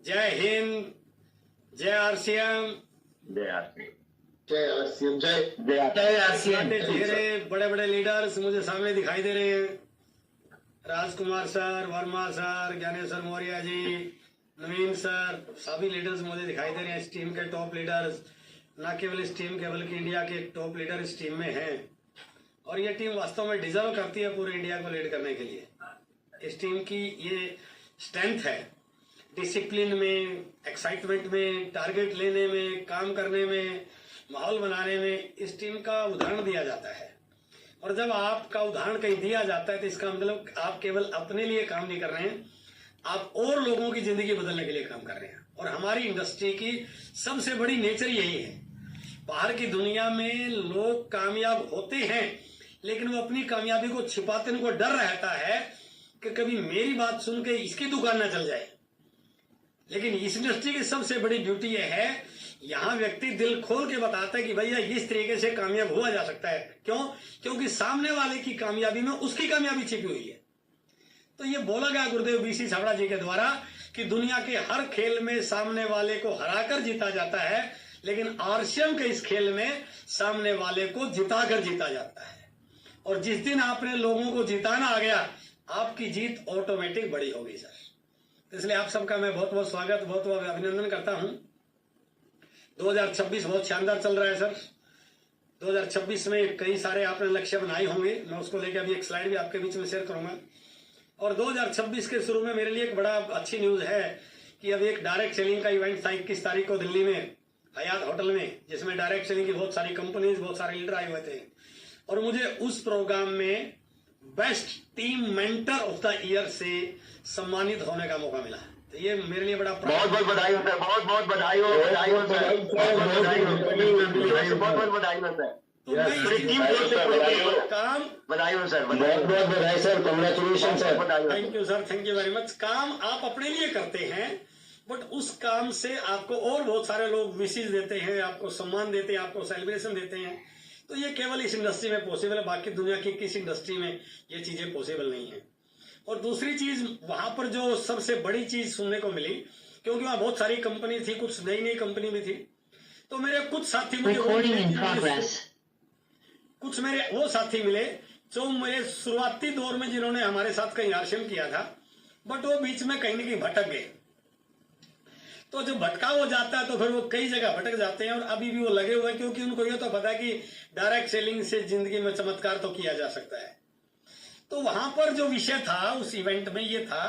जय हिंद, जय आरसीएम, जय आरसीएम, जय आरसीएम, जय आरसीएम। ढेरे बड़े बड़े लीडर्स मुझे सामने दिखाई दे रहे हैं। राजकुमार सर, वर्मा सर, ज्ञानेश्वर मौर्य जी, नवीन सर, सभी लीडर्स मुझे दिखाई दे रहे हैं। इस टीम के टॉप लीडर्स, न केवल इस टीम के बल्कि इंडिया के टॉप लीडर इस टीम में हैं। और ये टीम वास्तव में डिजर्व करती है पूरे इंडिया को लीड करने के लिए। इस टीम की ये स्ट्रेंथ है, डिसिप्लिन में, एक्साइटमेंट में, टारगेट लेने में, काम करने में, माहौल बनाने में इस टीम का उदाहरण दिया जाता है। और जब आपका उदाहरण कहीं दिया जाता है तो इसका मतलब आप केवल अपने लिए काम नहीं कर रहे हैं, आप और लोगों की जिंदगी बदलने के लिए काम कर रहे हैं। और हमारी इंडस्ट्री की सबसे बड़ी नेचर यही है। बाहर की दुनिया में लोग कामयाब होते हैं, लेकिन वो अपनी कामयाबी को छिपाते, उनको डर रहता है कि कभी मेरी बात सुन के इसकी दुकान ना चल जाए। लेकिन इस इंडस्ट्री की सबसे बड़ी ब्यूटी यह है, यहाँ व्यक्ति दिल खोल के बताता है कि भैया इस तरीके से कामयाब हुआ जा सकता है। क्यों? क्योंकि सामने वाले की कामयाबी में उसकी कामयाबी छिपी हुई है। तो ये बोला गया गुरुदेव बीसी छाबड़ा जी के द्वारा कि दुनिया के हर खेल में सामने वाले को हराकर जीता जाता है, लेकिन आरसीएम के इस खेल में सामने वाले को जिताकर जीता जाता है। और जिस दिन आपने लोगों को जिताना आ गया, आपकी जीत ऑटोमेटिक बड़ी होगी सर। इसलिए आप सबका मैं बहुत बहुत स्वागत, बहुत बहुत अभिनंदन करता हूं। 2026 बहुत शानदार चल रहा है सर। 2026 में कई सारे आपने लक्ष्य बनाए होंगे, मैं उसको लेकर अभी एक स्लाइड भी आपके बीच में शेयर करूंगा। और 2026 के शुरू में मेरे लिए एक बड़ा अच्छी न्यूज है कि अभी एक डायरेक्ट सेलिंग का इवेंट था 21 तारीख को दिल्ली में हयात होटल में, जिसमें डायरेक्ट सेलिंग की बहुत सारी कंपनीज, बहुत सारे लीडर आए हुए थे। और मुझे उस प्रोग्राम में best team mentor of the year से सम्मानित होने का मौका मिला। तो ये मेरे लिए बड़ा बहुत बहुत बधाई हो सर, बहुत बहुत बधाई हो, बधाई हो सर, बहुत बहुत बधाई हो, बहुत बहुत बधाई हो सर। काम बधाई हो सर, बहुत बहुत बधाई sir, congratulation sir. Thank you sir, thank you very much. काम आप अपने लिए करते हैं, बट उस काम से आपको और बहुत सारे लोग विशेष देते हैं, आपको सम्मान देते हैं, आपको सेलिब्रेशन देते हैं। तो ये केवल इस इंडस्ट्री में पॉसिबल है, बाकी दुनिया की किसी इंडस्ट्री में ये चीजें पॉसिबल नहीं है। और दूसरी चीज, वहां पर जो सबसे बड़ी चीज सुनने को मिली, क्योंकि वहां बहुत सारी कंपनी थी, कुछ नई नई कंपनी भी थी, तो मेरे कुछ साथी मुझे कुछ मेरे वो साथी मिले जो मेरे शुरुआती दौर में जिन्होंने हमारे साथ कहीं आरसीएम किया था, बट वो बीच में कहीं ना कहीं भटक गए। तो जब भटका हो जाता है तो फिर वो कई जगह भटक जाते हैं, और अभी भी वो लगे हुए हैं, क्योंकि उनको ये तो पता है कि डायरेक्ट सेलिंग से जिंदगी में चमत्कार तो किया जा सकता है। तो वहां पर जो विषय था उस इवेंट में ये था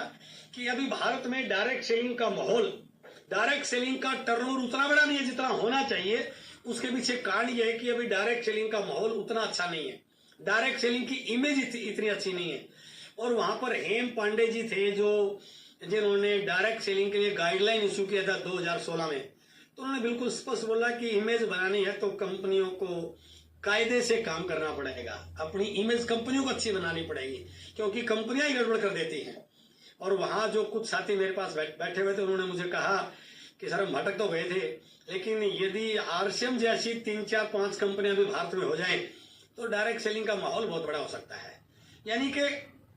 कि अभी भारत में डायरेक्ट सेलिंग का माहौल, डायरेक्ट सेलिंग का टर्नओवर उतना बड़ा नहीं है जितना होना चाहिए। उसके पीछे कारण यह है कि अभी डायरेक्ट सेलिंग का माहौल उतना अच्छा नहीं है, डायरेक्ट सेलिंग की इमेज इतनी अच्छी नहीं है। और वहां पर हेम पांडे जी थे जिन्होंने डायरेक्ट सेलिंग के लिए गाइडलाइन इशू किया था 2016 में। तो उन्होंने बिल्कुल स्पष्ट बोला कि इमेज बनानी है तो कंपनियों को कायदे से काम करना पड़ेगा, अपनी इमेज कंपनियों को अच्छी बनानी पड़ेगी, क्योंकि कंपनियां ही गड़बड़ कर देती हैं। और वहां जो कुछ साथी मेरे पास बैठे हुए थे, उन्होंने मुझे कहा कि सर हम भटक तो गए थे, लेकिन यदि आरसीएम जैसी 3, 4, 5 कंपनियां भी भारत में हो जाए तो डायरेक्ट सेलिंग का माहौल बहुत बड़ा हो सकता है। यानी कि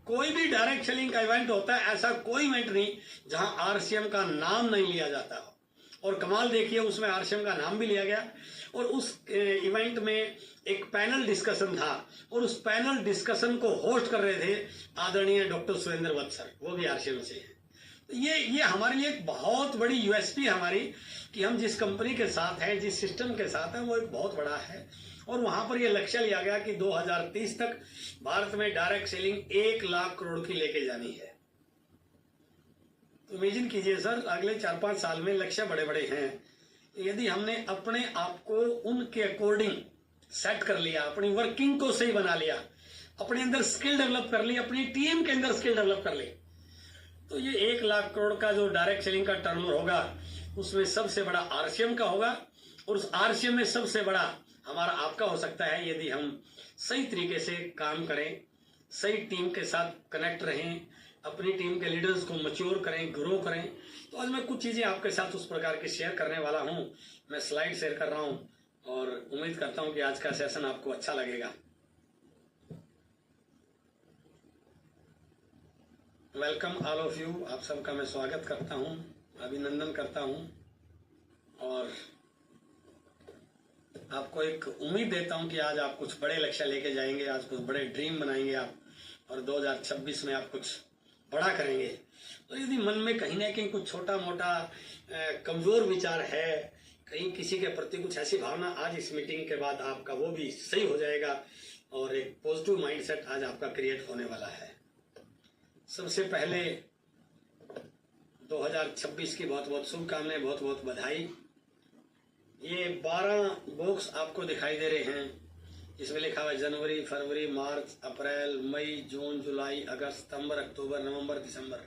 कोई भी डायरेक्ट सेलिंग का इवेंट होता है, ऐसा कोई इवेंट नहीं जहां आरसीएम का नाम नहीं लिया जाता हो। और कमाल देखिए, उसमें आरसीएम का नाम भी लिया गया। और उस इवेंट में एक पैनल डिस्कशन था, और उस पैनल डिस्कशन को होस्ट कर रहे थे आदरणीय डॉक्टर सुरेंद्र वत्स सर, वो भी आरसीएम से हैं। तो ये हमारे लिए एक बहुत बड़ी यूएसपी है हमारी, कि हम जिस कंपनी के साथ हैं, जिस सिस्टम के साथ हैं, वो एक बहुत बड़ा है। और वहां पर यह लक्ष्य लिया गया कि 2030 तक भारत में डायरेक्ट सेलिंग 1 लाख करोड़ की लेके जानी है। तो इमेजिन कीजिए सर, अगले 4-5 साल में लक्ष्य बड़े बड़े हैं। यदि हमने अपने आप को उनके अकॉर्डिंग सेट कर लिया, अपनी वर्किंग को सही बना लिया, अपने अंदर स्किल डेवलप कर ली, अपनी टीम के अंदर स्किल डेवलप कर ली, तो ये 1 लाख करोड़ का जो डायरेक्ट सेलिंग का टर्नओवर होगा, उसमें सबसे बड़ा आरसीएम का होगा। और उस आरसीएम में सबसे बड़ा हमारा आपका हो सकता है, यदि हम सही तरीके से काम करें, सही टीम के साथ कनेक्ट रहें, अपनी टीम के लीडर्स को मैच्योर करें, ग्रो करें। तो आज मैं कुछ चीजें आपके साथ उस प्रकार की शेयर करने वाला हूं। मैं स्लाइड शेयर कर रहा हूं और उम्मीद करता हूं कि आज का सेशन आपको अच्छा लगेगा। वेलकम ऑल ऑफ यू, आप सबका मैं स्वागत करता हूं। अभिनंदन करता हूं और आपको एक उम्मीद देता हूं कि आज आप कुछ बड़े लक्ष्य लेके जाएंगे, आज कुछ बड़े ड्रीम बनाएंगे आप, और 2026 में आप कुछ बड़ा करेंगे। तो यदि मन में कहीं ना कहीं कुछ छोटा मोटा कमजोर विचार है, कहीं किसी के प्रति कुछ ऐसी भावना, आज इस मीटिंग के बाद आपका वो भी सही हो जाएगा और एक पॉजिटिव माइंडसेट आज आपका क्रिएट होने वाला है। सबसे पहले 2026 की बहुत बहुत शुभकामनाएं, बहुत बहुत बधाई। ये 12 बॉक्स आपको दिखाई दे रहे हैं, इसमें लिखा हुआ है जनवरी, फरवरी, मार्च, अप्रैल, मई, जून, जुलाई, अगस्त, सितंबर, अक्टूबर, नवंबर, दिसंबर।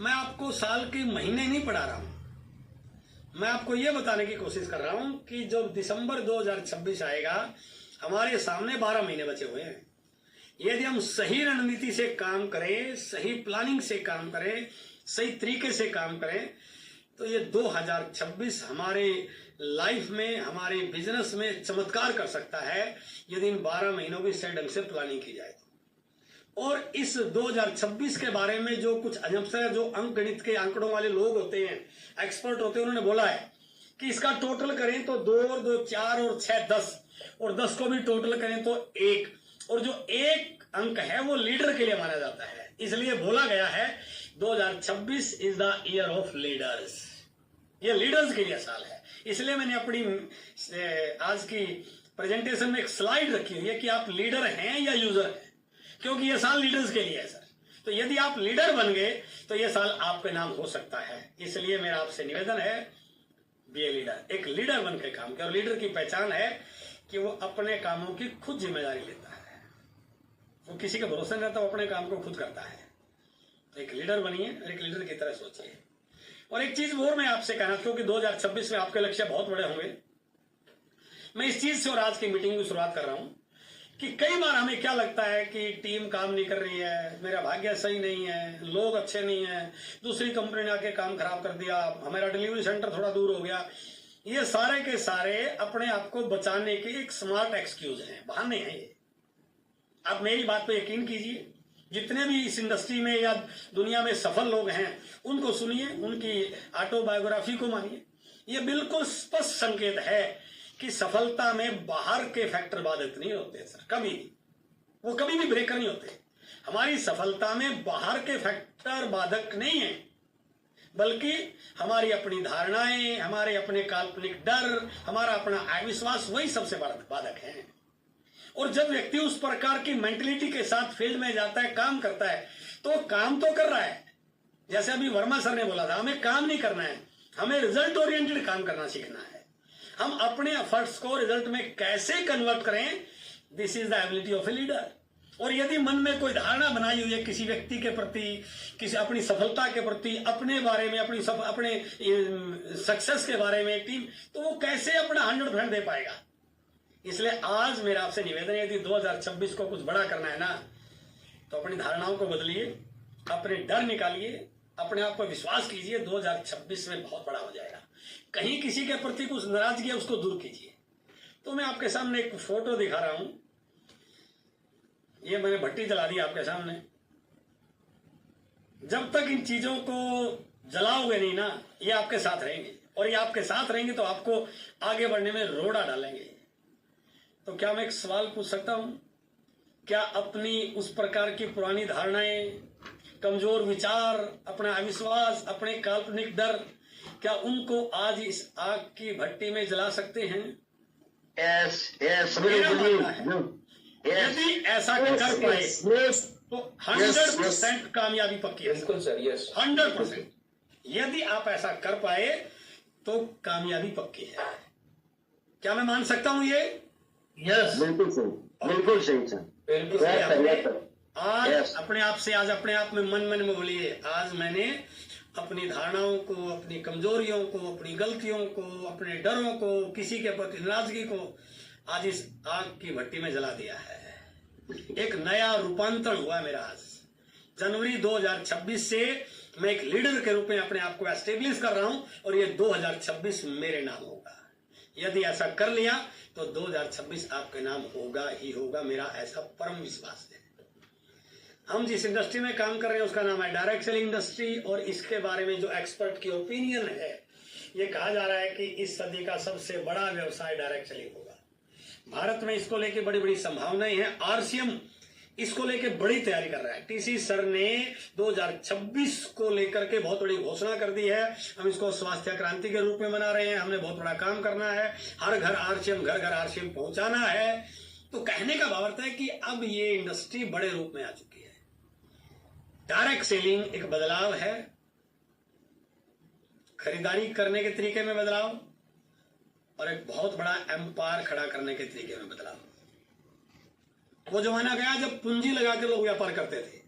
मैं आपको साल के महीने नहीं पढ़ा रहा हूं, मैं आपको ये बताने की कोशिश कर रहा हूं कि जब दिसंबर 2026 आएगा, हमारे सामने 12 महीने बचे हुए हैं। यदि हम सही रणनीति से काम करें, सही प्लानिंग से काम करें, सही तरीके से काम करें, तो ये 2026 हमारे लाइफ में, हमारे बिजनेस में चमत्कार कर सकता है, यदि इन 12 महीनों की सही ढंग से प्लानिंग की जाए। और इस 2026 के बारे में जो कुछ अजब से जो अंक गणित के आंकड़ों वाले लोग होते हैं, एक्सपर्ट होते हैं, उन्होंने बोला है कि इसका टोटल करें तो 2 और 2 4 और 6 10, और 10 को भी टोटल करें तो 1, और जो 1 अंक है वो लीडर के लिए माना जाता है। इसलिए बोला गया है 2026 is the year of leaders, ये लीडर्स के लिए साल है। इसलिए मैंने अपनी आज की प्रेजेंटेशन में एक स्लाइड रखी हुई है कि आप लीडर हैं या यूजर हैं, क्योंकि ये साल लीडर्स के लिए है सर। तो यदि आप लीडर बन गए तो ये साल आपके नाम हो सकता है। इसलिए मेरा आपसे निवेदन है, बी ए लीडर, एक लीडर बन के काम करें। और लीडर की पहचान है कि वो अपने कामों की खुद जिम्मेदारी लेता है, वो किसी के भरोसे नहीं रहता, वो अपने काम को खुद करता है। तो एक लीडर बनिए और एक लीडर की तरह सोचिए। और एक चीज और मैं आपसे कहना, क्योंकि 2026 में आपके लक्ष्य बहुत बड़े होंगे, मैं इस चीज से और आज की मीटिंग की शुरुआत कर रहा हूं कि कई बार हमें क्या लगता है कि टीम काम नहीं कर रही है, मेरा भाग्य सही नहीं है, लोग अच्छे नहीं है, दूसरी कंपनी ने आके काम खराब कर दिया, हमारा डिलीवरी सेंटर थोड़ा दूर हो गया। ये सारे के सारे अपने आप को बचाने के एक स्मार्ट एक्सक्यूज हैं, बहाने हैं ये। आप मेरी बात पे यकीन कीजिए, जितने भी इस इंडस्ट्री में या दुनिया में सफल लोग हैं उनको सुनिए, उनकी ऑटोबायोग्राफी को मानिए। ये बिल्कुल स्पष्ट संकेत है कि सफलता में बाहर के फैक्टर बाधित नहीं होते सर, कभी भी, वो कभी भी ब्रेकर नहीं होते। हमारी सफलता में बाहर के फैक्टर बाधक नहीं है, बल्कि हमारी अपनी धारणाएं, हमारे अपने काल्पनिक डर, हमारा अपना अविश्वास, वही सबसे बड़ा बाधक है। और जब व्यक्ति उस प्रकार की मेंटलिटी के साथ फील्ड में जाता है, काम करता है, तो काम तो कर रहा है। जैसे अभी वर्मा सर ने बोला था, हमें काम नहीं करना है, हमें रिजल्ट ओरिएंटेड काम करना सीखना है। हम अपने एफर्ट्स को रिजल्ट में कैसे कन्वर्ट करें, this is the ability of a leader. और यदि मन में कोई धारणा बनाई हुई है किसी व्यक्ति के प्रति, किसी अपनी सफलता के प्रति, अपने बारे में, अपने सक्सेस के बारे में टीम, तो वो कैसे अपना 100% दे पाएगा। इसलिए आज मेरा आपसे निवेदन है, यदि 2026 को कुछ बड़ा करना है ना, तो अपनी धारणाओं को बदलिए, अपने डर निकालिए, अपने आप पर विश्वास कीजिए। 2026 में बहुत बड़ा हो जाएगा। कहीं किसी के प्रति कुछ नाराजगी है, उसको दूर कीजिए। तो मैं आपके सामने एक फोटो दिखा रहा हूं, ये मैंने भट्टी जला दी आपके सामने। जब तक इन चीजों को जलाओगे नहीं ना, ये आपके साथ रहेंगे, और ये आपके साथ रहेंगे तो आपको आगे बढ़ने में रोड़ा डालेंगे। तो क्या मैं एक सवाल पूछ सकता हूं, क्या अपनी उस प्रकार की पुरानी धारणाएं, कमजोर विचार, अपना अविश्वास, अपने काल्पनिक डर, क्या उनको आज इस आग की भट्टी में जला सकते हैं? Yes, मेरा मानना है, यदि ऐसा कर पाए तो 100% कामयाबी पक्की है। बिल्कुल सर, यस 100%। यदि आप ऐसा कर पाए तो कामयाबी पक्की है। क्या मैं मान सकता हूं ये? यस बिल्कुल सही, बिल्कुल सही सर। बिल्कुल इसलिए सर। हमने आज Yes. अपने आप से, आज अपने आप में मन में बोलिए, आज मैंने अपनी धारणाओं को, अपनी कमजोरियों को, अपनी गलतियों को, अपने डरों को, किसी के प्रति नाराजगी को आज इस आग की भट्टी में जला दिया है। एक नया रूपांतरण हुआ मेरा आज। जनवरी 2026 से मैं एक लीडर के रूप में अपने आप को एस्टेब्लिश कर रहा हूं, और ये 2026 मेरे नाम होगा। यदि ऐसा कर लिया तो 2026 आपके नाम होगा ही होगा, मेरा ऐसा परम विश्वास है। हम जिस इंडस्ट्री में काम कर रहे हैं उसका नाम है डायरेक्ट सेलिंग इंडस्ट्री, और इसके बारे में जो एक्सपर्ट की ओपिनियन है, ये कहा जा रहा है कि इस सदी का सबसे बड़ा व्यवसाय डायरेक्ट सेलिंग होगा। भारत में इसको लेके बड़ी बड़ी संभावनाएं हैं। आरसीएम इसको लेके बड़ी तैयारी कर रहा है। टीसी सर ने 2026 को लेकर के बहुत बड़ी घोषणा कर दी है। हम इसको स्वास्थ्य क्रांति के रूप में मना रहे हैं। हमने बहुत बड़ा काम करना है, हर घर आरसीएम, घर घर आरसीएम पहुंचाना है। तो कहने का भाव है कि अब ये इंडस्ट्री बड़े रूप में आ चुकी है। डायरेक्ट सेलिंग एक बदलाव है, खरीदारी करने के तरीके में बदलाव, और एक बहुत बड़ा एम्पायर खड़ा करने के तरीके में बदलाव। वो जमाना गया जब पूंजी लगा के लोग व्यापार करते थे।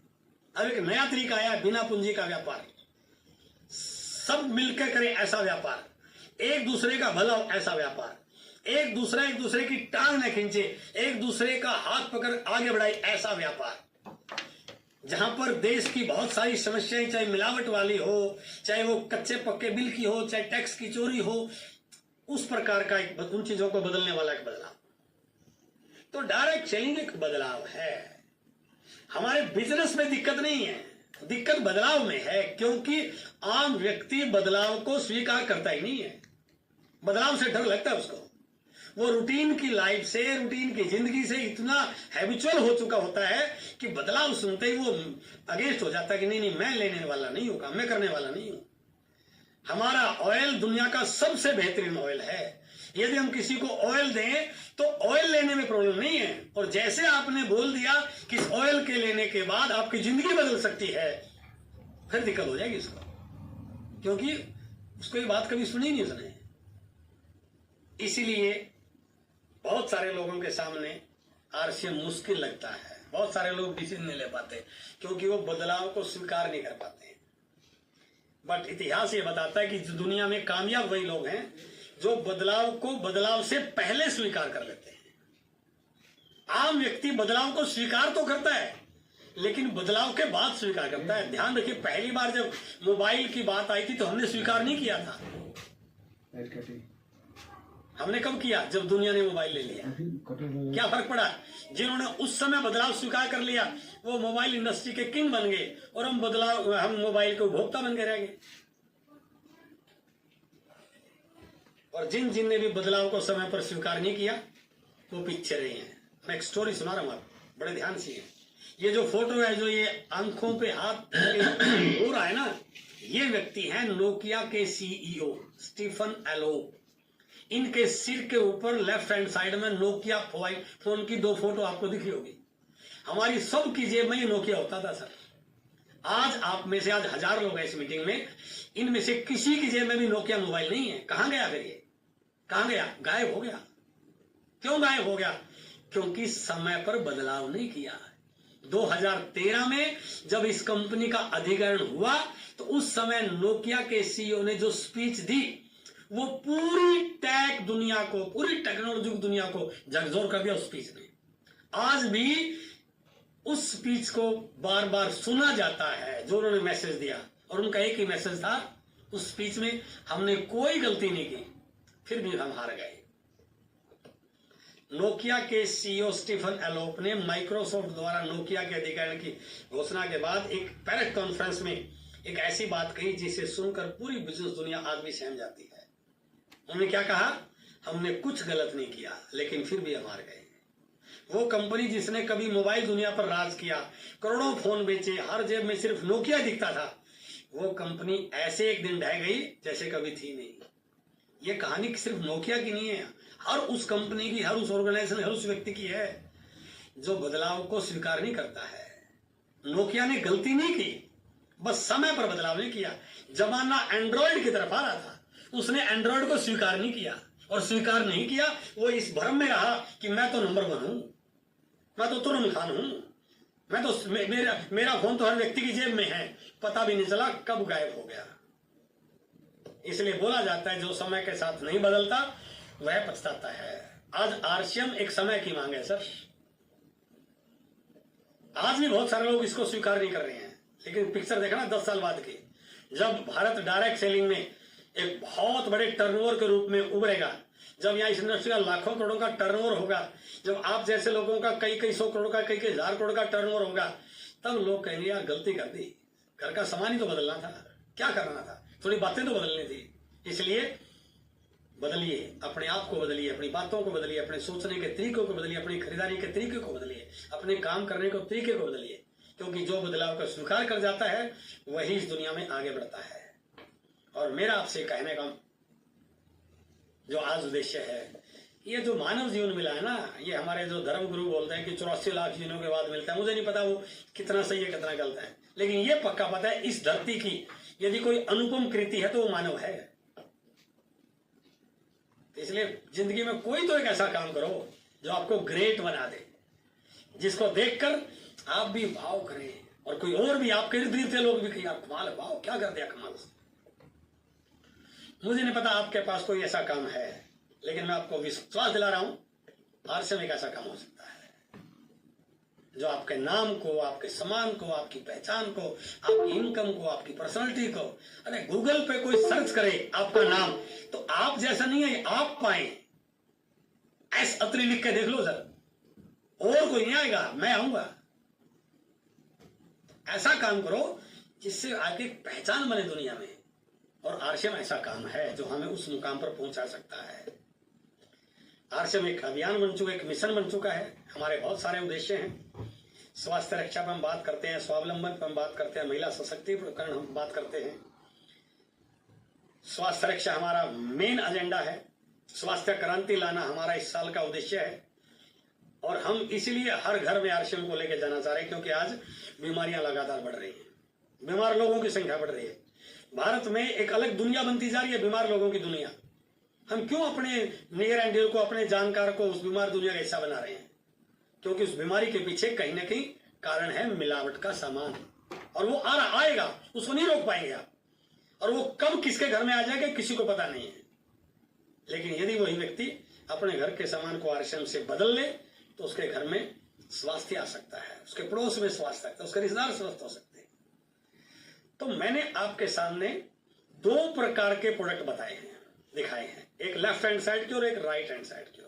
अब एक नया तरीका आया, बिना पूंजी का व्यापार, सब मिलकर करे ऐसा व्यापार, एक दूसरे का भला हो ऐसा व्यापार, एक दूसरे की टांग न खींचे, एक दूसरे का हाथ पकड़ आगे बढ़ाए ऐसा व्यापार, जहां पर देश की बहुत सारी समस्याएं, चाहे मिलावट वाली हो, चाहे वो कच्चे पक्के बिल की हो, चाहे टैक्स की चोरी हो, उस प्रकार का एक उन चीजों को बदलने वाला एक बदलाव। तो डायरेक्ट सेलिंग एक बदलाव है। हमारे बिजनेस में दिक्कत नहीं है, दिक्कत बदलाव में है, क्योंकि आम व्यक्ति बदलाव को स्वीकार करता ही नहीं है। बदलाव से डर लगता है उसको। वो रूटीन की लाइफ से, रूटीन की जिंदगी से इतना हैबिचुअल हो चुका होता है कि बदलाव सुनते ही वो अगेंस्ट हो जाता है कि नहीं, मैं लेने वाला नहीं हूं, मैं करने वाला नहीं हूं। हमारा ऑयल दुनिया का सबसे बेहतरीन ऑयल है। यदि हम किसी को ऑयल दें तो ऑयल लेने में प्रॉब्लम नहीं है, और जैसे आपने बोल दिया कि इस ऑयल के लेने के बाद आपकी जिंदगी बदल सकती है, फिर दिक्कत हो जाएगी उसको, क्योंकि उसको ये बात कभी सुनी नहीं उसने। इसीलिए बहुत सारे लोगों के सामने आरसीएम मुश्किल लगता है। बहुत सारे लोग डिसीजन नहीं ले पाते क्योंकि वो बदलाव को स्वीकार नहीं कर पाते। बट इतिहास ये बताता है कि दुनिया में कामयाब वही लोग हैं जो बदलाव को बदलाव से पहले स्वीकार कर लेते हैं। आम व्यक्ति बदलाव को स्वीकार तो करता है, लेकिन बदलाव के बाद स्वीकार करता है। ध्यान रखिए, पहली बार जब मोबाइल की बात आई थी तो हमने स्वीकार नहीं किया था। हमने कब किया? जब दुनिया ने मोबाइल ले लिया। क्या फर्क पड़ा? जिन्होंने उस समय बदलाव स्वीकार कर लिया वो मोबाइल इंडस्ट्री के किंग बन गए, और हम मोबाइल के उपभोक्ता बन के रह गए। और जिन ने भी बदलाव को समय पर स्वीकार नहीं किया वो पीछे रहे हैं। मैं एक स्टोरी सुना रहा हूं, आप बड़े ध्यान से। ये जो फोटो है, जो ये आंखों पे हाथ हो रहा है ना, ये व्यक्ति हैं नोकिया के सीईओ स्टीफन एलोप। इनके सिर के ऊपर लेफ्ट हैंड साइड में नोकिया फोन की 2 फोटो आपको दिखी होगी। हमारी सब की जेब में ये नोकिया होता था सर। आज आप में से आज 1000 लोग हैं इस मीटिंग में, इनमें से किसी की जेब में भी नोकिया मोबाइल नहीं है। कहां गया फिर ये? कहां गया? गायब हो गया। क्यों गायब हो गया? क्योंकि समय पर बदलाव नहीं किया। 2013 में जब इस कंपनी का अधिग्रहण हुआ तो उस समय नोकिया के सीईओ ने जो स्पीच दी वो पूरी टेक दुनिया को, पूरी टेक्नोलॉजी दुनिया को झकझोर कर दिया उस स्पीच ने। आज भी उस स्पीच को बार बार सुना जाता है जो उन्होंने मैसेज दिया, और उनका एक ही मैसेज था उस स्पीच में, हमने कोई गलती नहीं की फिर भी हम हार गए। नोकिया के सीईओ स्टीफन एलोप ने माइक्रोसॉफ्ट द्वारा नोकिया के अधिग्रहण की घोषणा के बाद एक प्रेस कॉन्फ्रेंस में एक ऐसी बात कही जिसे सुनकर पूरी बिजनेस दुनिया आज भी सहम जाती है। उन्होंने क्या कहा? हमने कुछ गलत नहीं किया लेकिन फिर भी हम हार गए। वो कंपनी जिसने कभी मोबाइल दुनिया पर राज किया, करोड़ों फोन बेचे, हर जेब में सिर्फ नोकिया दिखता था, वो कंपनी ऐसे एक दिन ढह गई जैसे कभी थी नहीं। ये कहानी सिर्फ नोकिया की नहीं है, हर उस कंपनी की, हर उस ऑर्गेनाइजेशन, हर उस व्यक्ति की है जो बदलाव को स्वीकार नहीं करता है। नोकिया ने गलती नहीं की, बस समय पर बदलाव नहीं किया। जमाना एंड्रॉइड की तरफ आ रहा था, उसने एंड्रॉइड को स्वीकार नहीं किया, और स्वीकार नहीं किया वो इस भ्रम में रहा कि मैं तो नंबर 1 हूं, मैं तो तुरंत खान हूं, मैं तो मेरा फोन तो हर व्यक्ति की जेब में है, पता भी नहीं चला कब गायब हो गया। इसलिए बोला जाता है जो समय के साथ नहीं बदलता वह पछताता है। आज आरसीएम एक समय की मांग है सर। आज भी बहुत सारे लोग इसको स्वीकार नहीं कर रहे हैं, लेकिन पिक्चर देखना 10 साल बाद की, जब भारत डायरेक्ट सेलिंग में एक बहुत बड़े टर्नओवर के रूप में उभरेगा, जब यहाँ इस इंडस्ट्री का लाखों करोड़ों का टर्नओवर होगा, जब आप जैसे लोगों का कई सौ करोड़ का, कई हजार करोड़ का टर्नओवर होगा, तब लोग कहेंगे यार गलती कर दी, घर का सामान ही तो बदलना था, क्या करना था, थोड़ी बातें तो बदलनी थी। इसलिए बदलिए, अपने आप को बदलिए, अपनी बातों को बदलिए, अपने सोचने के तरीकों को बदलिए, अपनी खरीदारी के तरीके को बदलिए, अपने काम करने के तरीके को बदलिए, क्योंकि जो बदलाव को स्वीकार कर जाता है वही इस दुनिया में आगे बढ़ता है। और मेरा आपसे कहने का जो आज उद्देश्य है, ये जो मानव जीवन मिला है ना, ये हमारे जो धर्म गुरु बोलते हैं कि 84 लाख जीवनों के बाद मिलता है, मुझे नहीं पता वो कितना सही है कितना गलत है, लेकिन ये पक्का पता है इस धरती की यदि कोई अनुपम कृति है तो वो मानव है। इसलिए जिंदगी में कोई तो एक ऐसा काम करो जो आपको ग्रेट बना दे, जिसको देखकर आप भी भाव करें और कोई और भी आपके इर्द गिर्द के लोग भी कहें यार कमाल, भाव क्या कर दिया कमाल। मुझे नहीं पता आपके पास कोई ऐसा काम है, लेकिन मैं आपको विश्वास दिला रहा हूं आरसीएम एक ऐसा काम हो सकता है जो आपके नाम को, आपके सम्मान को, आपकी पहचान को, आपकी इनकम को, आपकी पर्सनालिटी को, अरे गूगल पे कोई सर्च करे आपका नाम तो आप जैसा नहीं है आप पाए, एस अत्री लिख के देख लो सर, और कोई नहीं आएगा, मैं आऊंगा। ऐसा काम करो जिससे आपकी पहचान बने दुनिया में, और आरसीएम ऐसा काम है जो हमें उस मुकाम पर पहुंचा सकता है। आरसीएम एक अभियान बन चुका है, एक मिशन बन चुका है। हमारे बहुत सारे उद्देश्य हैं। स्वास्थ्य रक्षा पर हम बात करते हैं, स्वावलंबन पर हम बात करते हैं, महिला सशक्तिकरण हम बात करते हैं। स्वास्थ्य रक्षा हमारा मेन एजेंडा है, स्वास्थ्य क्रांति लाना हमारा इस साल का उद्देश्य है, और हम इसीलिए हर घर में आरसीएम को लेकर जाना चाह रहे हैं, क्योंकि आज बीमारियां लगातार बढ़ रही हैं, बीमार लोगों की संख्या बढ़ रही है। भारत में एक अलग दुनिया बनती जा रही है, बीमार लोगों की दुनिया। हम क्यों अपने नियर एंड डियर को, अपने जानकार को उस बीमार दुनिया का हिस्सा बना रहे हैं? क्योंकि उस बीमारी के पीछे कहीं ना कहीं कारण है मिलावट का सामान, और वो आएगा, उसको नहीं रोक पाएंगे आप, और वो कब किसके घर में आ जाएगा किसी को पता नहीं है। लेकिन यदि वही व्यक्ति अपने घर के सामान को आरसीएम से बदल ले तो उसके घर में स्वास्थ्य आ सकता है, उसके पड़ोस में स्वास्थ्य आ सकता है, उसके रिश्तेदार स्वस्थ हो सकते हैं। तो मैंने आपके सामने दो प्रकार के प्रोडक्ट बताए हैं, दिखाए हैं, एक लेफ्ट हैंड साइड की और एक राइट हैंड साइड की।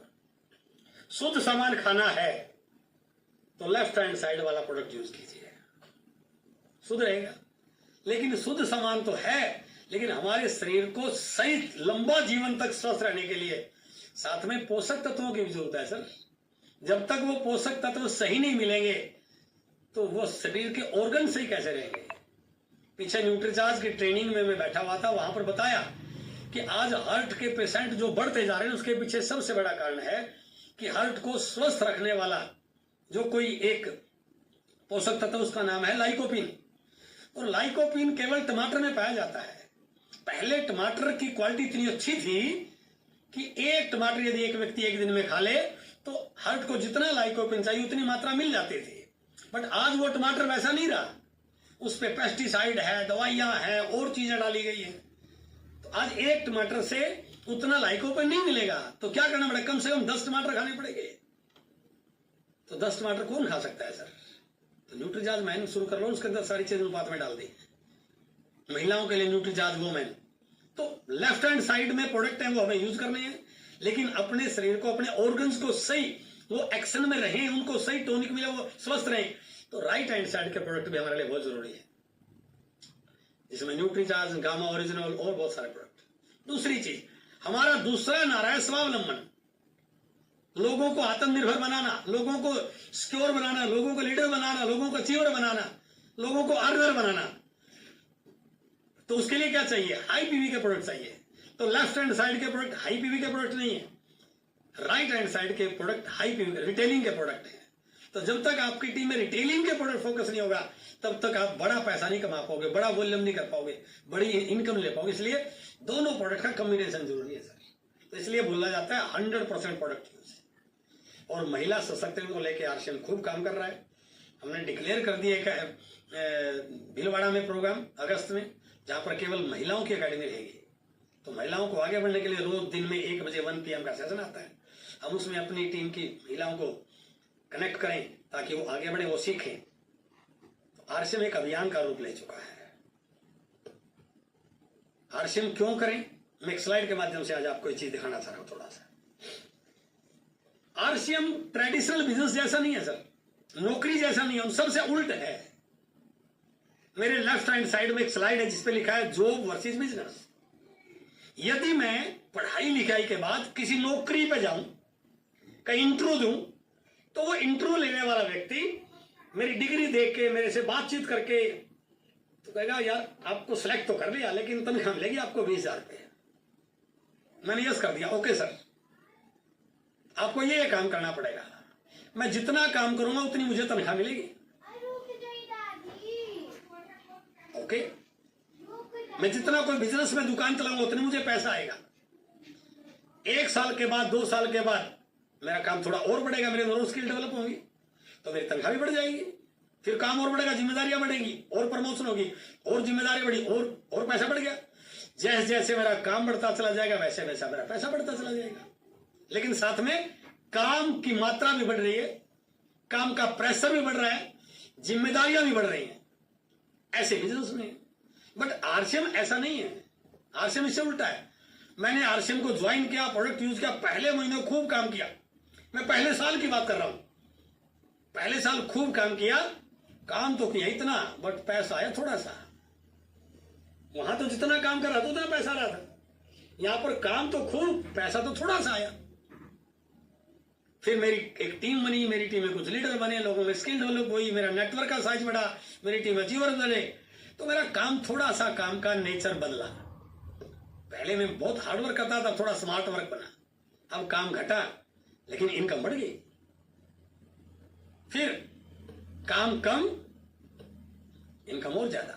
शुद्ध सामान खाना है तो लेफ्ट हैंड साइड वाला प्रोडक्ट यूज कीजिए, शुद्ध रहेगा। लेकिन शुद्ध सामान तो है, लेकिन हमारे शरीर को सही लंबा जीवन तक स्वस्थ रहने के लिए साथ में पोषक तत्वों की भी जरूरत है सर। जब तक वो पोषक तत्व सही नहीं मिलेंगे तो वो शरीर के ऑर्गन सही कैसे रहेंगे। पीछे न्यूट्रीचार्ज की ट्रेनिंग में मैं बैठा हुआ था, वहां पर बताया कि आज हार्ट के पेशेंट जो बढ़ते जा रहे हैं उसके पीछे सबसे बड़ा कारण है कि हार्ट को स्वस्थ रखने वाला जो कोई एक पोषक तत्व, उसका नाम है लाइकोपिन। और लाइकोपिन केवल टमाटर में पाया जाता है। पहले टमाटर की क्वालिटी इतनी अच्छी थी कि एक टमाटर यदि एक व्यक्ति एक दिन में खा ले तो हार्ट को जितना लाइकोपिन चाहिए उतनी मात्रा मिल जाती थी। बट आज वो टमाटर वैसा नहीं रहा, उस पे पेस्टिसाइड है, दवाइयां हैं, और चीजें डाली गई है। तो आज एक टमाटर से उतना लाइकोपिन नहीं मिलेगा, तो क्या करना पड़ेगा, कम से कम 10 टमाटर खाने पड़ेंगे। तो 10 टमाटर कौन खा सकता है सर? तो न्यूट्रीचार्ज मैन शुरू कर लो, उसके अंदर सारी चीजें अनुपात में डाल दी। महिलाओं के लिए न्यूट्रीचार्ज वोमेन, तो लेफ्ट हैंड साइड में प्रोडक्ट है वो हमें यूज करने हैं, लेकिन अपने शरीर को, अपने ऑर्गन्स को सही वो एक्शन में रहें, उनको सही टॉनिक मिले, वो स्वस्थ रहें, तो राइट हैंड साइड के प्रोडक्ट भी हमारे लिए बहुत जरूरी है, जिसमें न्यूट्रीचार्ज, गामा ओरिजिनल और बहुत सारे प्रोडक्ट। दूसरी चीज, हमारा दूसरा नारा है स्वावलंबन। लोगों को आत्मनिर्भर बनाना, लोगों को सिक्योर बनाना, लोगों को लीडर बनाना, लोगों को अचीवर बनाना, लोगों को अर्नर बनाना। तो उसके लिए क्या चाहिए? हाई पीवी के प्रोडक्ट चाहिए। तो लेफ्ट हैंड साइड के प्रोडक्ट हाई पीवी के प्रोडक्ट नहीं है, राइट हैंड साइड के प्रोडक्ट हाई पीवी रिटेलिंग के प्रोडक्ट है। तो जब तक आपकी टीम में रिटेलिंग के प्रोडक्ट फोकस नहीं होगा तब तक आप बड़ा पैसा नहीं कमा पाओगे, बड़ा वॉल्यूम नहीं कर पाओगे, बड़ी इनकम ले पाओगे। इसलिए दोनों प्रोडक्ट का कॉम्बिनेशन जरूरी है सर। तो इसलिए बोला जाता है 100% प्रोडक्ट यूज। और महिला सशक्तिकरण को लेकर आरसीएम खूब काम कर रहा है। हमने डिक्लेयर कर दिया है भीलवाड़ा में प्रोग्राम अगस्त में, जहां पर केवल महिलाओं की अकेडमी रहेगी। तो महिलाओं को आगे बढ़ने के लिए रोज दिन में 1 बजे 1 PM का सेशन आता है। हम उसमें अपनी टीम की महिलाओं को कनेक्ट करें ताकि वो आगे बढ़े, वो सीखें। तो आरसीएम एक अभियान का रूप ले चुका है। आरसीएम क्यों करें, मैं एक स्लाइड के माध्यम से आज आपको ये चीज दिखाना चाह रहा हूं थोड़ा सा। आरसीएम ट्रेडिशनल बिजनेस जैसा नहीं है सर, नौकरी जैसा नहीं है, उन सबसे उल्ट है। मेरे लेफ्ट हैंड साइड में एक स्लाइड है जिसपे लिखा है जॉब वर्सेस बिजनेस। यदि मैं पढ़ाई लिखाई के बाद किसी नौकरी पे जाऊं, कहीं इंटरव्यू दूं, तो वो इंटरव्यू लेने वाला व्यक्ति मेरी डिग्री देख के मेरे से बातचीत करके तो कहेगा यार आपको सिलेक्ट तो कर लिया लेकिन तनख्वाह मिलेगी आपको 20,000 रुपये। मैंने यस कर दिया, ओके सर आपको ये काम करना पड़ेगा, मैं जितना काम करूंगा उतनी मुझे तनख्वाह मिलेगी। ओके, मैं जितना कोई बिजनेस में दुकान चलाऊंगा उतने मुझे पैसा आएगा। 1 साल के बाद 2 साल के बाद मेरा काम थोड़ा और बढ़ेगा, मेरे और स्किल डेवलप होंगी तो मेरी तनख्वाह भी बढ़ जाएगी, फिर काम और बढ़ेगा, जिम्मेदारियां बढ़ेंगी और प्रमोशन होगी और जिम्मेदारी बढ़ी और पैसा बढ़ गया। जैसे जैसे मेरा काम बढ़ता चला जाएगा वैसे वैसा मेरा पैसा बढ़ता चला जाएगा, लेकिन साथ में काम की मात्रा भी बढ़ रही है, काम का प्रेशर भी बढ़ रहा है, जिम्मेदारियां भी बढ़ रही हैं, ऐसे बिजनेस में। बट आरसीएम ऐसा नहीं है, आरसीएम इससे उल्टा है। मैंने आरसीएम को ज्वाइन किया, प्रोडक्ट यूज किया, पहले महीने खूब काम किया, मैं पहले साल की बात कर रहा हूं, पहले साल खूब काम किया, काम तो किया इतना बट पैसा आया थोड़ा सा। वहां तो जितना काम कर रहा था उतना पैसा रहा था, यहां पर काम तो खूब, पैसा तो थोड़ा सा आया। फिर मेरी एक टीम बनी, मेरी टीम में कुछ लीडर बने, लोगों में स्किल डेवलप हुई, मेरा नेटवर्क का साइज बढ़ा, मेरी टीम अचीवर बने, तो मेरा काम थोड़ा सा, काम का नेचर बदला। पहले मैं बहुत हार्ड वर्क करता था, थोड़ा स्मार्ट वर्क बना, अब काम घटा लेकिन इनकम बढ़ गई। फिर काम कम, इनकम और ज्यादा,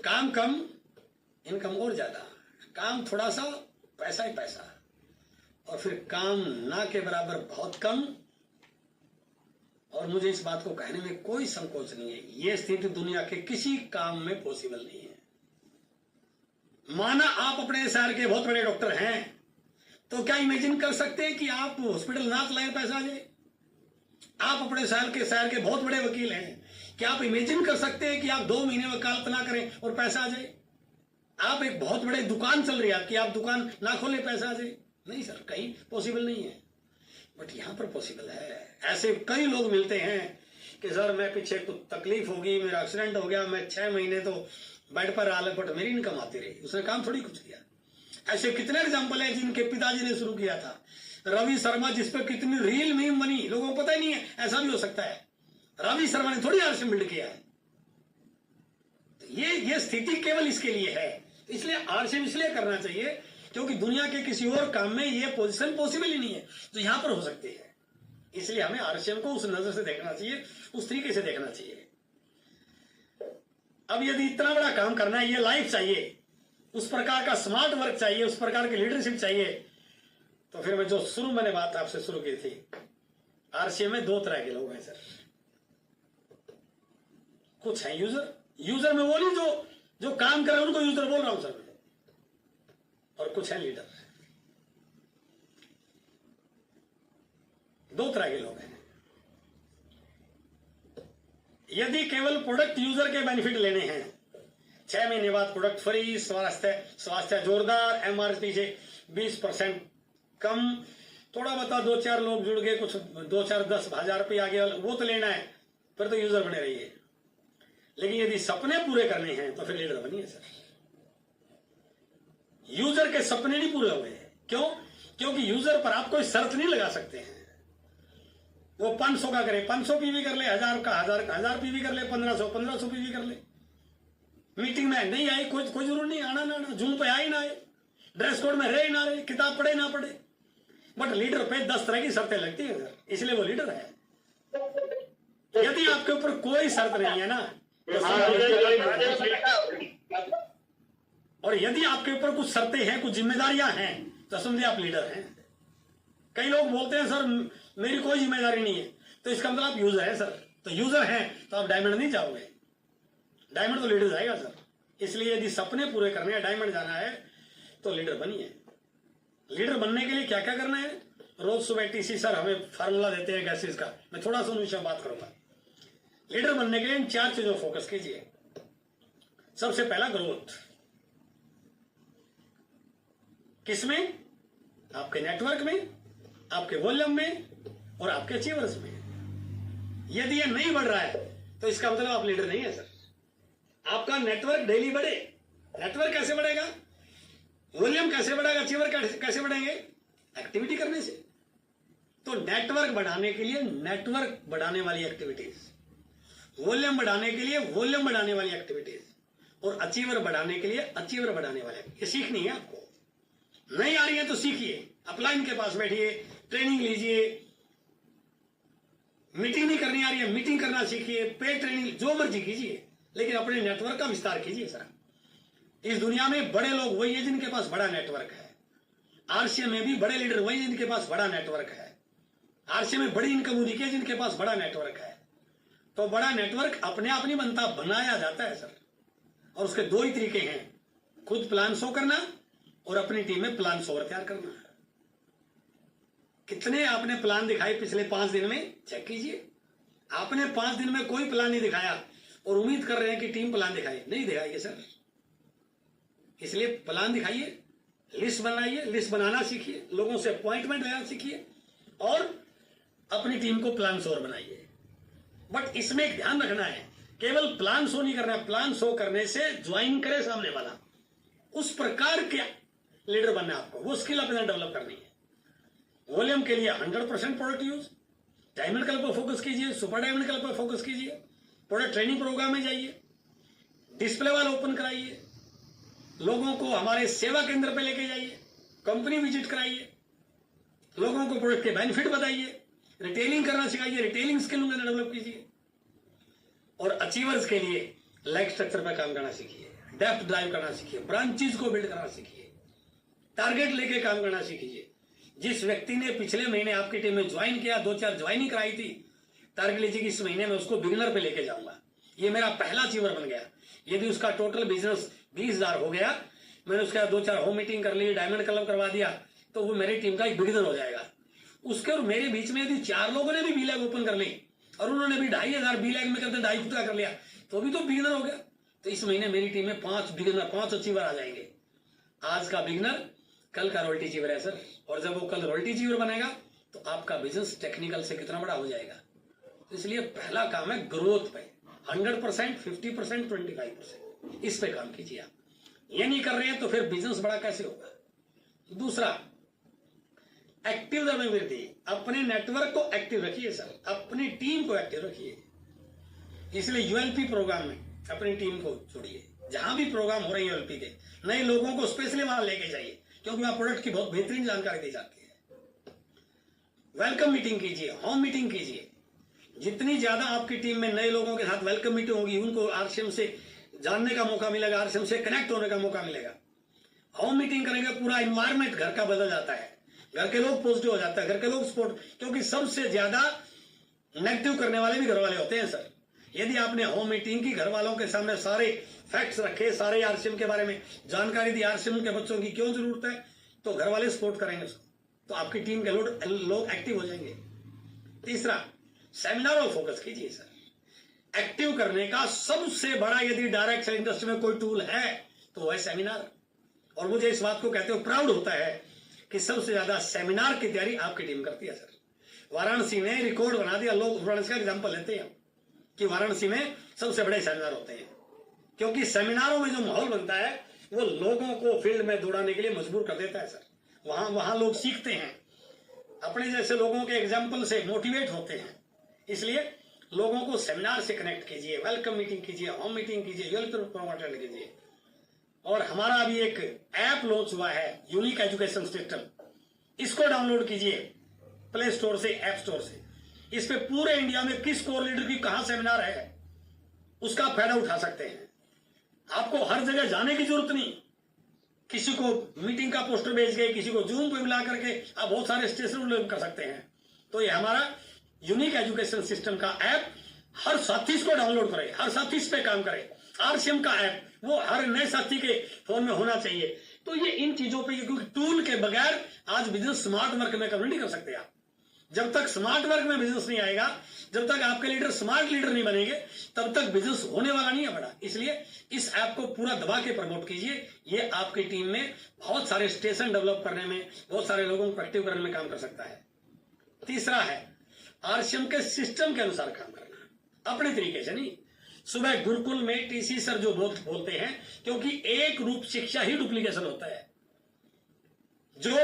काम कम, इनकम और ज्यादा, काम थोड़ा सा, पैसा ही पैसा, और फिर काम ना के बराबर बहुत कम। और मुझे इस बात को कहने में कोई संकोच नहीं है, यह स्थिति दुनिया के किसी काम में पॉसिबल नहीं है। माना आप अपने शहर के बहुत बड़े डॉक्टर हैं, तो क्या इमेजिन कर सकते हैं कि आप हॉस्पिटल ना चलाएं पैसा आ जाए? आप अपने शहर के बहुत बड़े वकील हैं, क्या आप इमेजिन कर सकते हैं कि आप 2 महीने वकालत ना करें और पैसा आ जाए? आप एक बहुत बड़े दुकान चल रही है आपकी, आप दुकान ना खोले पैसा आ जाए? नहीं सर, कहीं पॉसिबल नहीं है, बट यहां पर पॉसिबल है। ऐसे कई लोग मिलते हैं कि सर मैं पीछे कुछ तकलीफ होगी, मेरा एक्सीडेंट हो गया, मैं 6 महीने तो बेड पर रहा, बट मेरी इनकम आती रही, उसने काम थोड़ी कुछ किया। ऐसे कितने एग्जाम्पल है जिनके पिताजी ने शुरू किया था, रवि शर्मा जिस पर कितनी रील मीम बनी, लोगों को पता ही नहीं है, ऐसा भी हो सकता है। रवि शर्मा ने थोड़ी आरसीएम बिल्ड किया है, तो ये स्थिति केवल इसके लिए है। इसलिए आरसीएम इसलिए करना चाहिए क्योंकि दुनिया के किसी और काम में ये पोजीशन पॉसिबल ही नहीं है जो यहां पर हो सकती है। इसलिए हमें आरसीएम को उस नजर से देखना चाहिए, उस तरीके से देखना चाहिए। अब यदि इतना बड़ा काम करना है, ये लाइफ चाहिए, उस प्रकार का स्मार्ट वर्क चाहिए, उस प्रकार की लीडरशिप चाहिए, तो फिर मैं जो शुरू मैंने बात आपसे शुरू की थी, आरसीएम में 2 तरह के लोग हैं सर। कुछ है यूजर में वो नहीं जो काम कर रहे हैं उनको यूजर बोल रहा हूं सर, और कुछ है लीडर। 2 तरह के लोग हैं। यदि केवल प्रोडक्ट यूजर के बेनिफिट लेने हैं, 6 महीने बाद प्रोडक्ट फ्री, स्वास्थ्य जोरदार, एमआरपी से 20% कम, थोड़ा बता 2-4 लोग जुड़ गए, कुछ 2-4-10,000 रुपये आ गया, वो तो लेना है, फिर तो यूजर बने रहिए। लेकिन यदि सपने पूरे करने हैं तो फिर लीडर बनिए सर। यूजर के सपने नहीं पूरे हुए, क्यों? क्योंकि यूजर पर आप कोई शर्त नहीं लगा सकते हैं। वो 500 का करे 500 पीवी कर ले, 1000 का 1000 पीवी कर ले, 1500 पीवी कर ले। मीटिंग में नहीं आए कोई जरूर नहीं, आना ना आना, जूम पे आए ना आए, ड्रेस कोड में रहे ना रहे, किताब पढ़े ना पढ़े, बट लीडर पे 10 तरह की शर्तें लगती है सर, इसलिए वो लीडर है। यदि आपके ऊपर कोई शर्त नहीं है ना, और यदि आपके ऊपर कुछ शर्तें हैं, कुछ जिम्मेदारियां हैं, तो समझिए आप लीडर हैं। कई लोग बोलते हैं सर मेरी कोई जिम्मेदारी नहीं है, तो इसका मतलब आप यूजर है सर। तो यूजर हैं तो आप डायमंड नहीं जाओगे, डायमंड तो लीडर जाएगा सर। इसलिए यदि सपने पूरे करने हैं, डायमंड जाना है, तो लीडर बनिए। लीडर बनने के लिए क्या क्या करना है? रोज सुबह टीसी सर हमें फार्मूला देते हैं गैसेस का, मैं थोड़ा सा उन विषय में बात करूंगा। लीडर बनने के लिए इन 4 चीजों फोकस कीजिए। सबसे पहला ग्रोथ, किसमें? आपके नेटवर्क में, आपके वॉल्यूम में और आपके अचीवर्स में। यदि ये नहीं बढ़ रहा है तो इसका मतलब आप लीडर नहीं है सर। आपका नेटवर्क डेली बढ़े। नेटवर्क कैसे बढ़ेगा, वॉल्यूम कैसे बढ़ेगा, अचीवर कैसे बढ़ेंगे, एक्टिविटी करने से। तो नेटवर्क बढ़ाने के लिए नेटवर्क बढ़ाने वाली एक्टिविटीज, वॉल्यूम बढ़ाने के लिए वॉल्यूम बढ़ाने वाली एक्टिविटीज, और अचीवर बढ़ाने के लिए अचीवर बढ़ाने वाले। ये सीखनी है आपको, नहीं आ रही है तो सीखिए, अपलाइन के पास बैठिए, ट्रेनिंग लीजिए। मीटिंग नहीं करनी आ रही है, मीटिंग करना सीखिए, पे ट्रेनिंग जो मर्जी कीजिए, लेकिन अपने नेटवर्क का विस्तार कीजिए सर। इस दुनिया में बड़े लोग वही है जिनके पास बड़ा नेटवर्क है। आरसीएम में भी बड़े लीडर वही जिनके पास बड़ा नेटवर्क है। आरसीएम में बड़ी इनकम उनकी है जिनके पास बड़ा नेटवर्क है। तो बड़ा नेटवर्क अपने आप नहीं बनता, बनाया जाता है सर। और उसके दो ही तरीके हैं, खुद प्लान शो करना और अपनी टीम में प्लान शो तैयार करना। कितने आपने प्लान दिखाए पिछले 5 दिन में, चेक कीजिए। आपने 5 दिन में कोई प्लान नहीं दिखाया और उम्मीद कर रहे हैं कि टीम प्लान दिखाए, नहीं दिखाएगी सर। इसलिए प्लान दिखाइए, लिस्ट बनाइए, लिस्ट बनाना सीखिए, लोगों से अपॉइंटमेंट लेना सीखिए और अपनी टीम को प्लान शो बनाइए। बट इसमें एक ध्यान रखना है, केवल प्लान शो नहीं करना है, प्लान शो करने से ज्वाइन करे सामने वाला, उस प्रकार के लीडर बनना है आपको, वो स्किल अपने डेवलप करनी है। वॉल्यूम के लिए 100% प्रोडक्ट यूज, डायमंड कलर पर फोकस कीजिए, सुपर डायमंड कलर पर फोकस कीजिए, प्रोडक्ट ट्रेनिंग प्रोग्राम में जाइए, डिस्प्ले वाला ओपन कराइए, लोगों को हमारे सेवा केंद्र पे लेके जाइए, कंपनी विजिट कराइए, लोगों को प्रोडक्ट के बेनिफिट बताइए, रिटेलिंग करना सिखाइए, रिटेलिंग स्किल उन्हें डेवलप कीजिए। और अचीवर्स के लिए लाइक स्ट्रक्चर पर काम करना सीखिए, डेप्थ ड्राइव करना सीखिए, ब्रांचेस को बिल्ड करना सीखिए, टारगेट लेके काम करना सीखिए। जिस व्यक्ति ने पिछले महीने आपकी टीम में ज्वाइन किया, 2-4 ज्वाइनिंग कराई थी, टारगेट लीजिए कि इस महीने में उसको बिगिनर पे लेके जाऊंगा, ये मेरा पहला अचीवर बन गया। यदि उसका टोटल बिजनेस 20,000 हो गया, मैंने उसका 2-4 होम मीटिंग कर ली, डायमंड क्लब करवा दिया, तो वो मेरी टीम का एक बिगिनर हो जाएगा। उसके और मेरे बीच में यदि 4 लोगों ने भी B-Lag ओपन कर ली और उन्होंने भी 2,500 B-Lag में करते 2.5 फुट का कर लिया, तो भी तो बिगिनर हो गया। तो इस महीने मेरी टीम में 5 बिगिनर, 5 अचीवर आ जाएंगे। आज का बिगिनर कल का रॉयल्टी अचीवर है सर, और जब वो कल रॉयल्टी अचीवर बनेगा तो आपका बिजनेस टेक्निकल से कितना बड़ा हो जाएगा। तो इसलिए पहला काम है ग्रोथ पे 100%, 50%, 25%, इस पे काम कीजिए। आप ये नहीं कर रहे हैं तो फिर बिजनेस बड़ा कैसे होगा। दूसरा, एक्टिव वृद्धि, अपने नेटवर्क को एक्टिव रखिए सर, अपनी टीम को एक्टिव रखिए। इसलिए यूएलपी प्रोग्राम में अपनी टीम को जोड़िए, जहां भी प्रोग्राम हो रहे हैं यूएलपी के, नए लोगों को स्पेशली वहां लेके जाइए, क्योंकि वहां प्रोडक्ट की बहुत बेहतरीन जानकारी दी जाती है। वेलकम मीटिंग कीजिए, होम मीटिंग कीजिए। जितनी ज्यादा आपकी टीम में नए लोगों के साथ वेलकम मीटिंग होगी, उनको आरसीएम से जानने का मौका मिलेगा, आरसीएम से कनेक्ट होने का मौका मिलेगा। होम मीटिंग करेंगे, पूरा इन्वायरमेंट घर का बदल जाता है, घर के लोग पॉजिटिव हो जाते हैं, घर के लोग सपोर्ट, क्योंकि सबसे ज्यादा नेगेटिव करने वाले भी घर वाले होते हैं सर। यदि आपने होम मीटिंग की, घर वालों के सामने सारे फैक्ट्स रखे, सारे आरसीएम के बारे में जानकारी दी, आरसीएम के बच्चों की क्यों जरूरत है, तो घर वाले सपोर्ट करेंगे उसको, तो आपकी टीम के लोग एक्टिव हो जाएंगे। तीसरा, सेमिनार पर फोकस कीजिए सर। एक्टिव करने का सबसे बड़ा यदि डायरेक्ट सेल इंडस्ट्री में कोई टूल है तो वह है सेमिनार। और मुझे इस बात को कहते हुए प्राउड होता है कि सबसे ज्यादा सेमिनार की तैयारी आपकी टीम करती है सर। वाराणसी ने रिकॉर्ड बना दिया। लोग वाराणसी का एग्जाम्पल लेते हैं कि वाराणसी में सबसे बड़े सेमिनार होते हैं, क्योंकि सेमिनारों में जो माहौल बनता है वो लोगों को फील्ड में दौड़ाने के लिए मजबूर कर देता है सर। वहां लोग सीखते हैं, अपने जैसे लोगों के एग्जाम्पल से मोटिवेट होते हैं। इसलिए लोगों को सेमिनार से कनेक्ट कीजिए, वेलकम मीटिंग कीजिए, होम मीटिंग कीजिए, अटेंड कीजिए। और हमारा अभी एक ऐप लॉन्च हुआ है, यूनिक एजुकेशन सिस्टम, इसको डाउनलोड कीजिए प्ले स्टोर से, ऐप स्टोर से। इस पे पूरे इंडिया में किस कोर लीडर की कहां सेमिनार है उसका फायदा उठा सकते हैं। आपको हर जगह जाने की जरूरत नहीं, किसी को मीटिंग का पोस्टर भेज के, किसी को जूम पे मिला करके आप बहुत सारे स्टेशन कर सकते हैं। तो ये हमारा यूनिक एजुकेशन सिस्टम का ऐप, हर साथी इसको डाउनलोड करे, हर साथी इस पे काम करे। आरसीएम का ऐप वो हर नए साथी के फोन में होना चाहिए। तो ये इन चीजों पे, क्योंकि टूल के बगैर आज बिजनेस स्मार्ट वर्क में कभी नहीं कर सकते आप। जब तक स्मार्ट वर्क में बिजनेस नहीं आएगा, जब तक आपके लीडर स्मार्ट लीडर नहीं बनेंगे, तब तक बिजनेस होने वाला नहीं है बड़ा। इसलिए इस ऐप को पूरा दबा के प्रमोट कीजिए। ये आपकी टीम में बहुत सारे स्टेशन डेवलप करने में, बहुत सारे लोगों को एक्टिव करने में काम कर सकता है। तीसरा है आरसीएम के सिस्टम के अनुसार काम करना, अपने तरीके से नहीं। सुबह गुरुकुल में टीसी सर जो बोलते हैं, क्योंकि एक रूप शिक्षा ही डुप्लीकेशन होता है। जो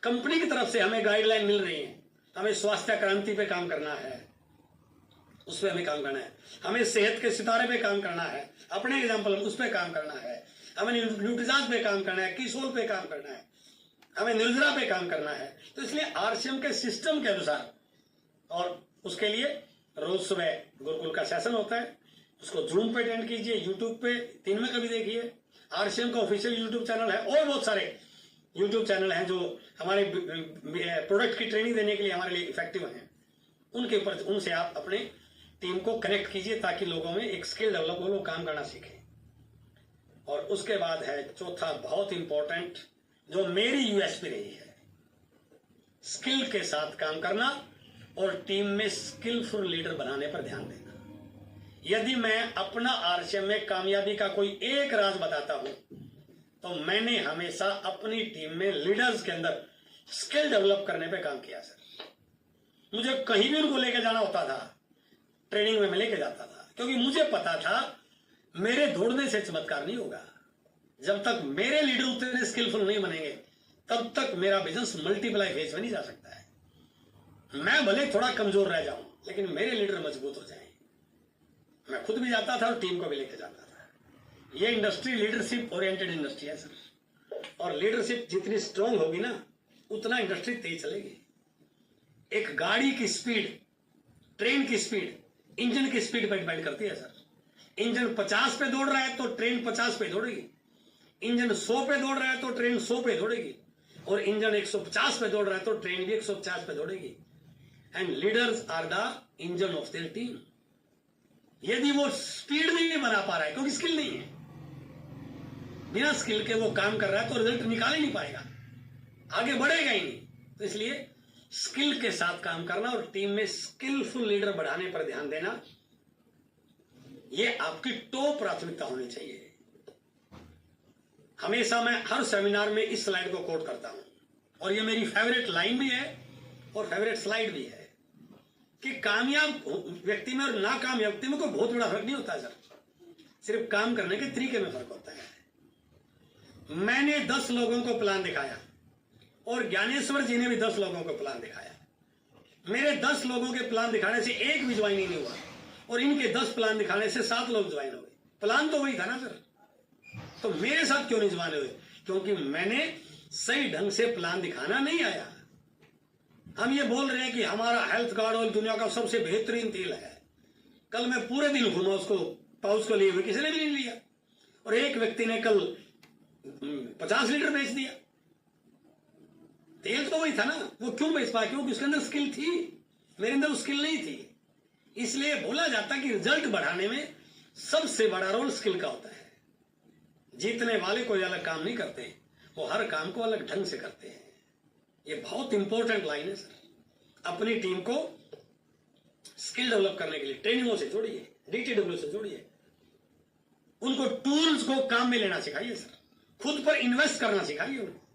कंपनी की तरफ से हमें गाइडलाइन मिल रही है, हमें स्वास्थ्य क्रांति पे काम करना है, उस पर हमें काम करना है, हमें सेहत के सितारे पे काम करना है, अपने एग्जाम्पल उस पर काम करना है, हमें न्यूट्रिजाज पे काम करना है, किसोल पे काम करना है, हमें निर्जरा पे काम करना है। तो इसलिए आरसीएम के सिस्टम के अनुसार, और उसके लिए रोज सुबह गुरुकुल का सेशन होता है, उसको जूम पे अटेंड कीजिए, यूट्यूब पे 3 में कभी देखिए। आरसीएम का ऑफिशियल यूट्यूब चैनल है और बहुत सारे यूट्यूब चैनल हैं जो हमारे प्रोडक्ट की ट्रेनिंग देने के लिए हमारे लिए इफेक्टिव हैं। उनके ऊपर उनसे आप अपने टीम को कनेक्ट कीजिए ताकि लोगों में एक स्किल डेवलप हो, लोग काम करना सीखें। और उसके बाद है चौथा बहुत इंपॉर्टेंट, जो मेरी यूएसपी रही है, स्किल के साथ काम करना और टीम में स्किलफुल लीडर बनाने पर ध्यान देना। यदि मैं अपना आरसीएम में कामयाबी का कोई एक राज बताता हूं, तो मैंने हमेशा अपनी टीम में लीडर्स के अंदर स्किल डेवलप करने पे काम किया सर। मुझे कहीं भी उनको लेके जाना होता था, ट्रेनिंग में मैं लेके जाता था, क्योंकि मुझे पता था मेरे दौड़ने से चमत्कार नहीं होगा। जब तक मेरे लीडर उतने स्किलफुल नहीं बनेंगे, तब तक मेरा बिजनेस मल्टीप्लाई फेज में नहीं जा सकता है। मैं भले थोड़ा कमजोर रह जाऊं, लेकिन मेरे लीडर मजबूत हो जाएं। मैं खुद भी जाता था और टीम को भी लेके जाता था। ये इंडस्ट्री लीडरशिप ओरिएंटेड इंडस्ट्री है सर, और लीडरशिप जितनी स्ट्रांग होगी ना, उतना इंडस्ट्री तेज चलेगी। एक गाड़ी की स्पीड, ट्रेन की स्पीड इंजन की स्पीड पर डिपेंड करती है सर। इंजन 50 पे दौड़ रहा है तो ट्रेन 50 पे दौड़ेगी, इंजन 100 पे दौड़ रहा है तो ट्रेन 100 पे दौड़ेगी, और इंजन 150 पे दौड़ रहा है तो ट्रेन भी 150 पे दौड़ेगी। And leaders are the engine of their team. यदि वो स्पीड नहीं बना पा रहा है, क्योंकि स्किल नहीं है, बिना स्किल के वो काम कर रहा है, तो रिजल्ट निकाल ही नहीं पाएगा, आगे बढ़ेगा ही नहीं। तो इसलिए स्किल के साथ काम करना और टीम में स्किलफुल लीडर बढ़ाने पर ध्यान देना, ये आपकी टॉप प्राथमिकता होनी चाहिए। हमेशा मैं हर सेमिनार में इस स्लाइड को कोट करता हूं, और ये मेरी फेवरेट लाइन भी है और फेवरेट स्लाइड भी है, कि कामयाब व्यक्ति में और नाकामयाब व्यक्ति में कोई बहुत बड़ा फर्क नहीं होता है सर, सिर्फ काम करने के तरीके में फर्क होता है। मैंने 10 लोगों को प्लान दिखाया और ज्ञानेश्वर जी ने भी 10 लोगों को प्लान दिखाया। मेरे 10 लोगों के प्लान दिखाने से एक भी ज्वाइन नहीं हुआ, और इनके 10 प्लान दिखाने से 7 लोग ज्वाइन हो गए। प्लान तो वही था ना सर, तो मेरे साथ क्यों नहीं ज्वाइन हुए? क्योंकि मैंने सही ढंग से प्लान दिखाना नहीं आया। हम ये बोल रहे हैं कि हमारा हेल्थ गार्ड ऑयल दुनिया का सबसे बेहतरीन तेल है। कल मैं पूरे दिन घूमा उसको पाउच को लिए हुए, किसी ने भी नहीं लिया, और एक व्यक्ति ने कल 50 लीटर बेच दिया। तेल तो वही था ना, वो क्यों बेच पाया? क्योंकि उसके अंदर स्किल थी, मेरे अंदर स्किल नहीं थी। इसलिए बोला जाता है कि रिजल्ट बढ़ाने में सबसे बड़ा रोल स्किल का होता है। जीतने वाले कोई अलग काम नहीं करते, वो हर काम को अलग ढंग से करते हैं। ये बहुत इंपॉर्टेंट लाइन है सर। अपनी टीम को स्किल डेवलप करने के लिए ट्रेनिंगों से जोड़िए, डीटीडब्ल्यू से जोड़िए, उनको टूल्स को काम में लेना सिखाइए सर, खुद पर इन्वेस्ट करना सिखाइए उनको।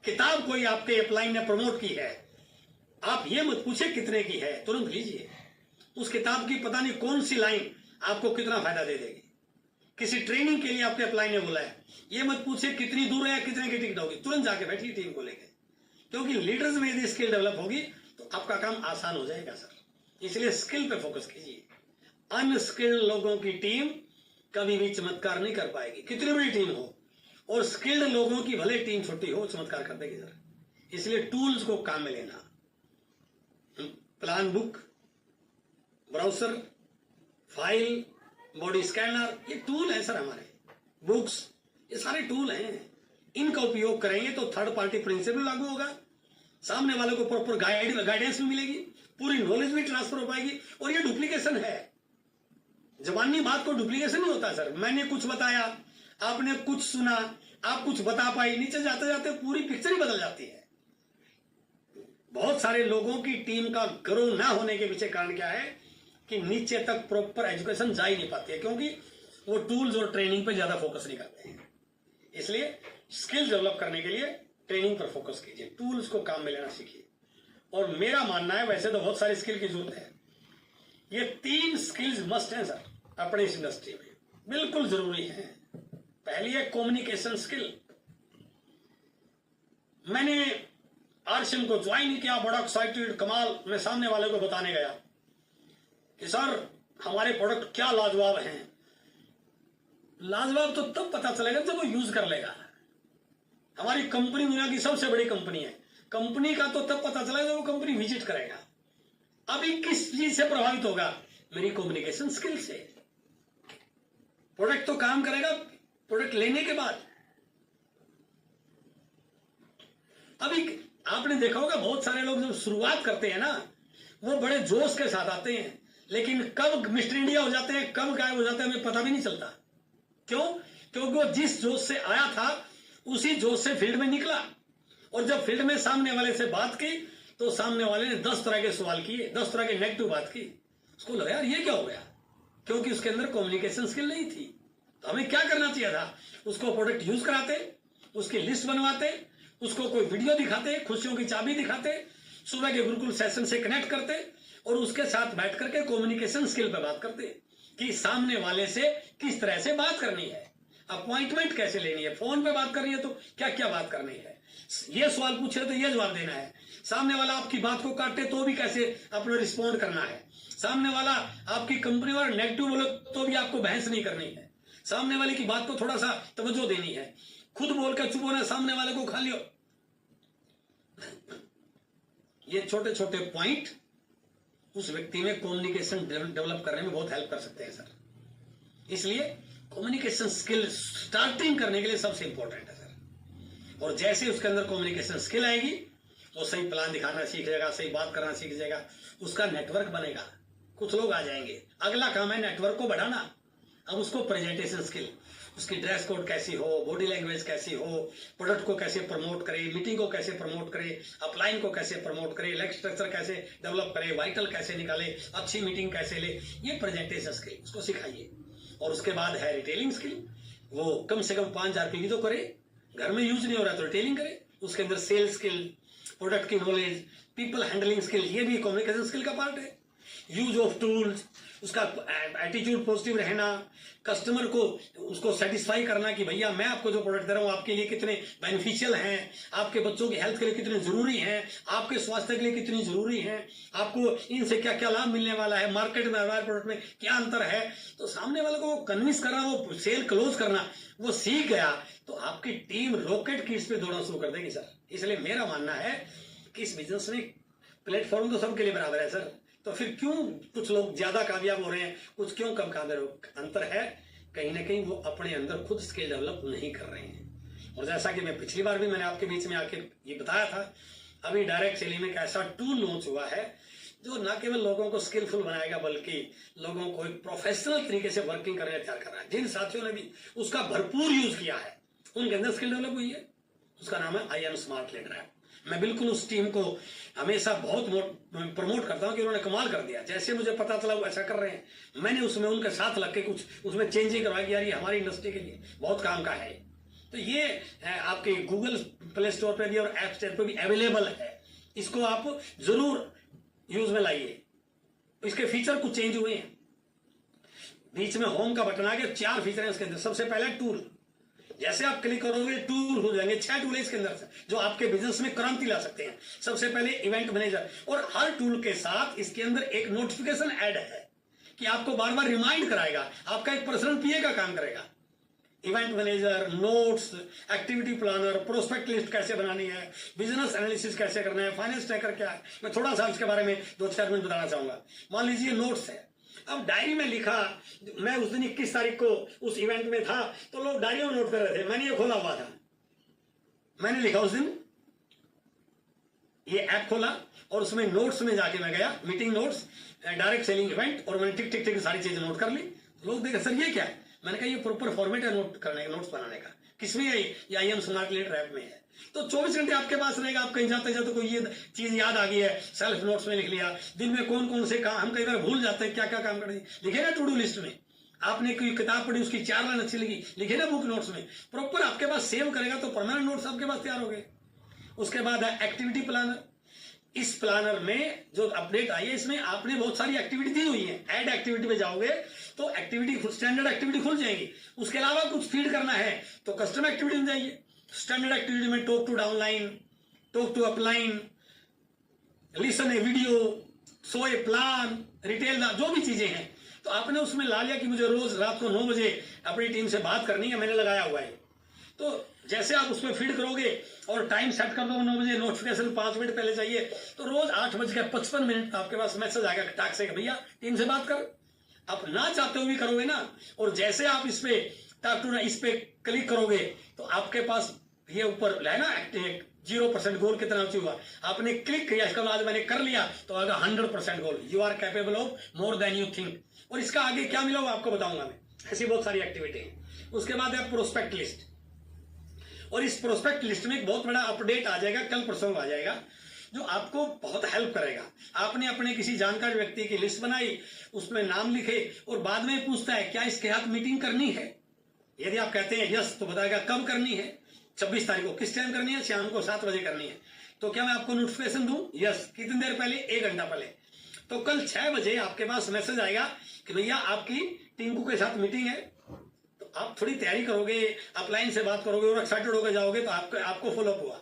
किताब कोई आपके अपलाइन ने प्रमोट की है, आप ये मत पूछे कितने की है, तुरंत लीजिए। उस किताब की पता नहीं कौन सी लाइन आपको कितना फायदा दे देगी। किसी ट्रेनिंग के लिए आपके अपलाइन ने बोला है, ये मत पूछे कितनी दूर है या कितने की टिकट होगी, तुरंत जाके बैठिए टीम को लेकर, क्योंकि लीडर्स में यदि स्किल डेवलप होगी तो आपका काम आसान हो जाएगा सर। इसलिए स्किल पे फोकस कीजिए। अनस्किल्ड लोगों की टीम कभी भी चमत्कार नहीं कर पाएगी, कितनी बड़ी टीम हो, और स्किल्ड लोगों की भले टीम छोटी हो, चमत्कार कर देगी सर। इसलिए टूल्स को काम में लेना, plan book, browser, file, body scanner, ये टूल है सर हमारे, बुक्स, ये सारे टूल हैं। इनका उपयोग करेंगे तो थर्ड पार्टी प्रिंसिपल लागू होगा, सामने वाले को प्रॉपर गाइडेंस भी मिलेगी, पूरी नॉलेज भी ट्रांसफर हो पाएगी। और ये डुप्लीकेशन है, जबानी बात को डुप्लीकेशन नहीं होता सर। मैंने कुछ बताया, आपने कुछ सुना, आप कुछ बता पाई, नीचे जाते जाते पूरी पिक्चर ही बदल जाती है। बहुत सारे लोगों की टीम का ग्रो ना होने के पीछे कारण क्या है कि नीचे तक प्रॉपर एजुकेशन जा ही नहीं पाती है, क्योंकि वो टूल्स और ट्रेनिंग पे ज्यादा फोकस नहीं करते हैं। इसलिए स्किल डेवलप करने के लिए ट्रेनिंग पर फोकस कीजिए, टूल्स को काम में लेना सीखिए। और मेरा मानना है, वैसे तो बहुत सारी स्किल की जरूरत है, ये 3 स्किल्स मस्ट हैं सर। अपनी इस इंडस्ट्री में बिल्कुल जरूरी है। पहली है कम्युनिकेशन स्किल। मैंने आरसीएम को ज्वाइन किया, बड़ा एक्साइटेड कमाल। मैं सामने वाले को बताने गया कि सर हमारे प्रोडक्ट क्या लाजवाब हैं। लाजवाब तो तब पता चलेगा जब वो यूज कर लेगा। हमारी कंपनी दुनिया की सबसे बड़ी कंपनी है, कंपनी का तो तब पता चलेगा जब वो कंपनी विजिट करेगा। अभी किस चीज से प्रभावित होगा? मेरी कम्युनिकेशन स्किल से। प्रोडक्ट तो काम करेगा प्रोडक्ट लेने के बाद। अभी आपने देखा होगा बहुत सारे लोग जब शुरुआत करते हैं ना, वो बड़े जोश के साथ आते हैं, लेकिन कब मिस्टर इंडिया हो जाते हैं, कब गायब हो जाते हैं, हमें पता भी नहीं चलता। क्यों? क्योंकि वो जिस जोश से आया था उसी जोश से फील्ड में निकला, और जब फील्ड में सामने वाले से बात की तो सामने वाले ने 10 तरह के सवाल किए, 10 तरह की नेगेटिव बात की। उसको लगा यार ये क्या हो गया, क्योंकि उसके अंदर कम्युनिकेशन स्किल नहीं थी। तो हमें क्या करना चाहिए था? उसको प्रोडक्ट यूज कराते, उसकी लिस्ट बनवाते, उसको कोई वीडियो दिखाते, खुशियों की चाबी दिखाते, सुबह के गुरुकुल सेशन से कनेक्ट करते, और उसके साथ बैठ करके कम्युनिकेशन स्किल पे बात करते कि सामने वाले से किस तरह से बात करनी है, अपॉइंटमेंट कैसे लेनी है, फोन पे बात करनी है तो क्या क्या बात करनी है, ये सवाल पूछे तो ये जवाब देना है, सामने वाला आपकी बात को काटे तो भी कैसे अपना रिस्पॉन्ड करना है, सामने वाला आपकी कंपनी वाला नेगेटिव बोले तो भी आपको बहस नहीं करनी है, सामने वाले की बात को थोड़ा सा तवज्जो देनी है, खुद बोलकर चुप होना, सामने वाले को खा लियो। ये छोटे छोटे पॉइंट उस व्यक्ति में कम्युनिकेशन डेवलप करने में बहुत हेल्प कर सकते हैं सर। इसलिए कम्युनिकेशन स्किल स्टार्टिंग करने के लिए सबसे इंपॉर्टेंट है सर। और जैसे उसके अंदर कम्युनिकेशन स्किल आएगी, वो सही प्लान दिखाना सीख जाएगा, सही बात करना सीख जाएगा, उसका नेटवर्क बनेगा, कुछ लोग आ जाएंगे। अगला काम है नेटवर्क को बढ़ाना। अब उसको प्रेजेंटेशन स्किल, उसकी ड्रेस कोड कैसी हो, बॉडी लैंग्वेज कैसी हो, प्रोडक्ट को कैसे प्रमोट करे, मीटिंग को कैसे प्रमोट करे, अपलाइन को कैसे प्रमोट करे, लेग स्ट्रक्चर कैसे डेवलप करे, वाइटल कैसे निकाले, अच्छी मीटिंग कैसे ले, ये प्रेजेंटेशन स्किल उसको सिखाइए। और उसके बाद है रिटेलिंग स्किल। वो कम से कम 5,000 पीवी तो करे, घर में यूज नहीं हो रहा तो रिटेलिंग करे। उसके अंदर सेल्स स्किल, प्रोडक्ट की नॉलेज, पीपल हैंडलिंग स्किल, ये भी कम्युनिकेशन स्किल का पार्ट है। यूज ऑफ टूल्स, उसका एटीट्यूड पॉजिटिव रहना, कस्टमर को उसको सेटिस्फाई करना कि भैया मैं आपको जो प्रोडक्ट दे रहा हूं आपके लिए कितने बेनिफिशियल हैं, आपके बच्चों की हेल्थ के लिए कितने जरूरी हैं, आपके स्वास्थ्य के लिए कितनी जरूरी हैं, आपको इनसे क्या क्या लाभ मिलने वाला है, मार्केट में हमारे प्रोडक्ट में क्या अंतर है। तो सामने वाले को कन्विंस करना, वो सेल क्लोज करना, वो सीख गया तो आपकी टीम रॉकेट की स्पीड दौड़ना शुरू कर देगी सर। इसलिए मेरा मानना है कि इस बिजनेस में प्लेटफॉर्म तो सबके लिए बराबर है सर। तो फिर क्यों कुछ लोग ज्यादा कामयाब हो रहे हैं, कुछ क्यों कम कामयाब? अंतर है कहीं ना कहीं वो अपने अंदर खुद स्किल डेवलप नहीं कर रहे हैं। और जैसा कि मैं पिछली बार भी मैंने आपके बीच में आके ये बताया था, अभी डायरेक्ट सेलिंग में एक ऐसा टूल लॉन्च हुआ है जो न केवल लोगों को स्किलफुल बनाएगा बल्कि लोगों को एक प्रोफेशनल तरीके से वर्किंग करने तैयार कर रहा है। जिन साथियों ने भी उसका भरपूर यूज किया है उनके अंदर स्किल डेवलप हुई है। उसका नाम है IM स्मार्ट लीडर ऐप। मैं बिल्कुल उस टीम को हमेशा बहुत प्रमोट करता हूं कि उन्होंने कमाल कर दिया। जैसे मुझे पता चला वो ऐसा कर रहे हैं, मैंने उसमें उनके साथ लग के कुछ उसमें चेंजिंग करवाई कि यार ये हमारी इंडस्ट्री के लिए बहुत काम का है। तो ये आपके गूगल प्ले स्टोर पे भी और ऐप स्टोर पे भी अवेलेबल है। इसको आप जरूर यूज में लाइए। इसके फीचर कुछ चेंज हुए हैं। बीच में होम का बटन आ गया, 4 फीचर है इसके अंदर। सबसे पहले टूल, जैसे आप क्लिक करोगे टूल हो जाएंगे। 6 टूल है इसके अंदर से जो आपके बिजनेस में क्रांति ला सकते हैं। सबसे पहले इवेंट मैनेजर, और हर टूल के साथ इसके अंदर एक नोटिफिकेशन ऐड है कि आपको बार बार रिमाइंड कराएगा। आपका एक पर्सनल पीए का काम करेगा। Event manager, notes, activity planner, prospect list कैसे बनानी है, बिजनेस एनालिसिस कैसे करना है, फाइनेंस ट्रैकर क्या है, मैं थोड़ा सा इसके बारे में 2-4 मिनट बताना चाहूंगा। मान लीजिए नोट्स है। अब डायरी में लिखा, मैं उस दिन 21 तारीख को उस इवेंट में था तो लोग डायरी में नोट कर रहे थे, मैंने ये खोला हुआ था, मैंने लिखा उस दिन, ये ऐप खोला और उसमें नोट्स में जाके मैं गया, meeting notes, direct selling event, और मैंने टिक टिक टिक सारी चीजें नोट कर ली। लोग देखे सर ये क्या है, मैंने कहा ये प्रॉपर फॉर्मेट है नोट करने का, नोट्स बनाने का। किसमें है ये IM स्मार्ट लीडर ऐप में है। तो 24 घंटे आपके पास रहेगा। आप कहीं जाते जाते कोई ये चीज याद आ गई है, सेल्फ नोट्स में लिख लिया। दिन में कौन कौन से काम, हम कई बार भूल जाते हैं क्या क्या काम करने, लिखे ना टू डू लिस्ट में। आपने कोई किताब पढ़ी, उसकी 4 लाइन अच्छी लगी, लिखे ना बुक नोट्स में। प्रॉपर आपके पास सेव करेगा तो परमानेंट नोट्स आपके पास तैयार हो गए। उसके बाद है एक्टिविटी प्लानर। इस प्लानर में जो अपडेट आई है इसमें आपने बहुत सारी एक्टिविटी दी हुई है। ऐड एक्टिविटी पे जाओगे तो एक्टिविटी स्टैंडर्ड एक्टिविटी खुल जाएगी। उसके अलावा कुछ फीड करना है तो कस्टम एक्टिविटी में जाइए। स्टैंडर्ड एक्टिविटी में talk to downline, talk to upline, listen a video, show a plan, retail, जो भी चीजें हैं तो आपने उसमें ला लिया कि मुझे रोज रात को 9 बजे अपनी टीम से बात करनी है, मैंने लगाया हुआ है। तो जैसे आप उसमें फीड करोगे और टाइम सेट कर दो 9 बजे, नोटिफिकेशन 5 मिनट पहले चाहिए, तो रोज 8:55 आपके पास मैसेज आएगा टास्क से, भैया टीम से बात कर। आप ना चाहते हुए भी करोगे ना, और जैसे आप इस पे टाक टू इस पे क्लिक करोगे तो आपके पास ये ऊपर है ना 0% गोल कितना हुआ, आपने क्लिक किया, इसका आज मैंने कर लिया तो आएगा 100% goal, you are capable of more than you think. और इसका आगे क्या मिला वो आपको बताऊंगा मैं। ऐसी बहुत सारी एक्टिविटी है। उसके बाद है प्रोस्पेक्ट लिस्ट, और इस प्रोस्पेक्ट लिस्ट में एक बहुत बड़ा अपडेट आ जाएगा, कल परसों आ जाएगा, जो आपको बहुत हेल्प करेगा। आपने अपने किसी जानकार व्यक्ति की लिस्ट बनाई, उसमें नाम लिखे और बाद में पूछता है क्या इसके साथ मीटिंग करनी है। यदि आप कहते हैं यस तो बताएगा कब करनी है, 26 तारीख को, किस टाइम करनी है, शाम को 7 बजे करनी है। तो क्या मैं आपको नोटिफिकेशन दूं? यस। कितनी देर पहले? 1 घंटा पहले। तो कल 6 बजे आपके पास मैसेज आएगा कि भैया आपकी टिंकू के साथ मीटिंग है। तो आप थोड़ी तैयारी करोगे, अपलाइन से बात करोगे और एक्साइटेड होकर जाओगे तो आपको फॉलोअप हुआ।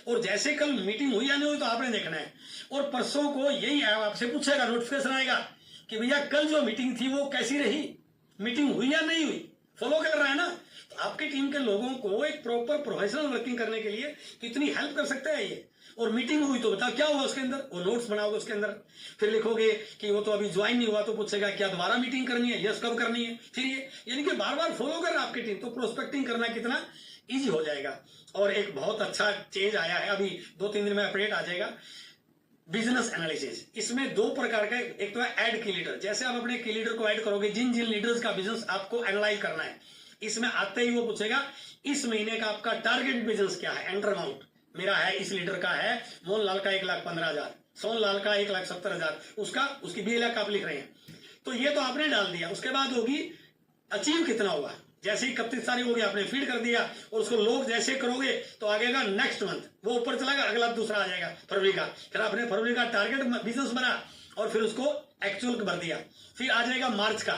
और जैसे कल मीटिंग हुई या नहीं हुई तो आपने देखना है। और परसों को यही ऐप आपसे पूछेगा, नोटिफिकेशन आएगा कि भैया कल जो मीटिंग थी वो कैसी रही, मीटिंग हुई या नहीं हुई। फॉलो कर रहा है ना। तो आपकी टीम के लोगों को एक प्रॉपर प्रोफेशनल वर्किंग करने के लिए कितनी हेल्प कर सकता है ये। और मीटिंग हुई तो बताओ क्या हुआ उसके अंदर, वो नोट्स बनाओगे उसके अंदर, फिर लिखोगे कि वो तो अभी ज्वाइन नहीं हुआ तो पूछेगा क्या दोबारा मीटिंग करनी है, यस कब करनी है, फिर ये यानी कि बार बार फॉलो कर रहा है आपकी टीम। तो प्रोस्पेक्टिंग करना कितना ईजी हो जाएगा। और एक बहुत अच्छा चेंज आया है, अभी 2-3 दिन में अपडेट आ जाएगा, बिजनेस एनालिसिस। इसमें 2 प्रकार का, एक तो है ऐड की लीडर। जैसे आप अपने की लीडर को ऐड करोगे, जिन जिन लीडर्स का बिजनेस आपको एनालाइज करना है, इसमें आते ही वो पूछेगा इस महीने का आपका टारगेट बिजनेस क्या है, एंटर अमाउंट मेरा है, इस लीडर का है मोहनलाल का 1,15,000, सोनलाल का 1,70,000, उसकी 20 लाख आप लिख रहे हैं। तो ये तो आपने डाल दिया। उसके बाद होगी अचीव कितना होगा। जैसे ही 31 तारीख हो गया आपने फीड कर दिया, और उसको लोग जैसे करोगे तो आगेगा नेक्स्ट मंथ, वो ऊपर चलाएगा, अगला दूसरा आ जाएगा फरवरी का। फिर आपने फरवरी का टारगेट बिजनेस बना और फिर उसको एक्चुअल भर दिया। फिर आ जाएगा मार्च का।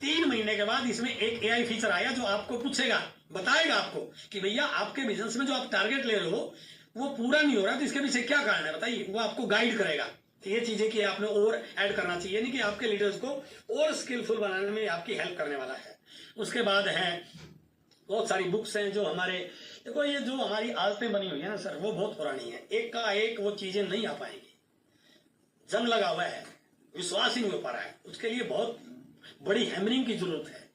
3 महीने के बाद इसमें एक AI फीचर आया जो आपको पूछेगा, बताएगा आपको कि भैया आपके बिजनेस में जो आप टारगेट ले रहे हो वो पूरा नहीं हो रहा, तो इसके पीछे क्या कारण है बताइए। वो आपको गाइड करेगा कि ये चीजें कि आपने और ऐड करना चाहिए, यानी कि आपके लीडर्स को और स्किलफुल बनाने में आपकी हेल्प करने वाला है। उसके बाद है बहुत सारी बुक्स हैं जो हमारे, देखो ये जो हमारी आदतें बनी हुई है ना सर, वो बहुत पुरानी है, एक का एक वो चीजें नहीं आ पाएंगी। जंग लगा हुआ है, विश्वास ही नहीं हो पा रहा है, उसके लिए बहुत बड़ी हैमरिंग की जरूरत है।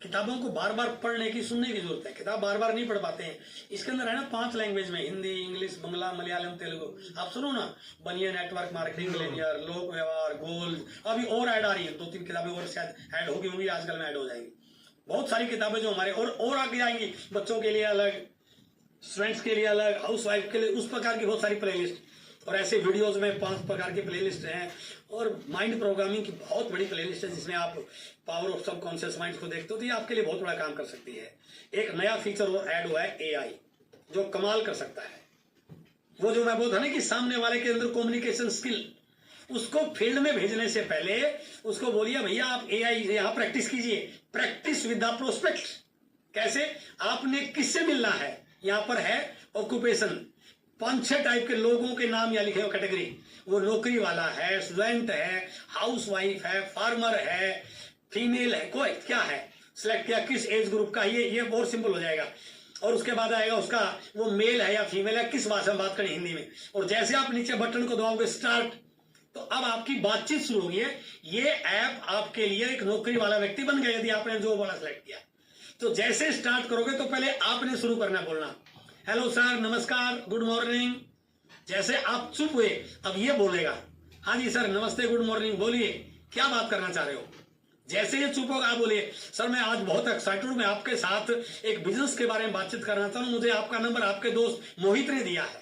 किताबों को बार बार पढ़ने की, सुनने की जरूरत है। किताब बार बार नहीं पढ़ पाते हैं। इसके अंदर है ना 5 लैंग्वेज में, हिंदी, इंग्लिश, बंगला, मलयालम, तेलुगु। आप सुनो ना, बनिए नेटवर्क मार्केटिंग, लेनियर, लोक व्यवहार, गोल्ड, अभी और ऐड आ रही है, 2-3 किताबें और शायद ऐड होगी होंगी, आजकल में ऐड हो जाएंगी। बहुत सारी किताबें जो हमारे और आगे आएंगी, बच्चों के लिए अलग, स्टूडेंट्स के लिए अलग, हाउस वाइफ के लिए, उस प्रकार की बहुत सारी प्लेलिस्ट। और ऐसे वीडियोस में 5 प्रकार की प्लेलिस्ट हैं। और माइंड प्रोग्रामिंग की बहुत बड़ी प्लेलिस्ट है जिसमें आप पावर ऑफ सबकॉन्शियस माइंड को देखते हो, तो ये आपके लिए बहुत बड़ा काम कर सकती है। एक नया फीचर और ऐड हुआ है AI, जो कमाल कर सकता है। वो जो मैं बोलता ना कि सामने वाले के अंदर कम्युनिकेशन स्किल, उसको फील्ड में भेजने से पहले उसको बोलिए भैया आप AI यहां प्रैक्टिस कीजिए, प्रैक्टिस विद द प्रोस्पेक्ट। कैसे? आपने किससे मिलना है, यहां पर है ऑक्यूपेशन, 5-6 टाइप के लोगों के नाम यहाँ लिखे हो कैटेगरी। वो नौकरी वाला है, स्टूडेंट है, हाउस वाइफ है, फार्मर है, फीमेल है, कोई क्या है, सिलेक्ट किया किस एज ग्रुप का, ये बहुत सिंपल हो जाएगा। और उसके बाद आएगा उसका वो मेल है या फीमेल है, किस भाषा में बात करें, हिंदी में। और जैसे आप नीचे बटन को दबाओगे स्टार्ट, तो अब आपकी बातचीत शुरू होगी है। ये ऐप आपके लिए एक नौकरी वाला व्यक्ति बन गया यदि आपने जो वाला सिलेक्ट किया। तो जैसे स्टार्ट करोगे तो पहले आपने शुरू करना, बोलना हेलो सर, नमस्कार, गुड मॉर्निंग। जैसे आप चुप हुए, अब ये बोलेगा हाँ जी सर, नमस्ते, गुड मॉर्निंग, बोलिए क्या बात करना चाह रहे हो। जैसे ये चुप होगा आप बोलिए सर मैं आज बहुत एक्साइटेड हूं, मैं आपके साथ एक बिजनेस के बारे में बातचीत करना चाहता हूं, मुझे आपका नंबर आपके दोस्त मोहित ने दिया है।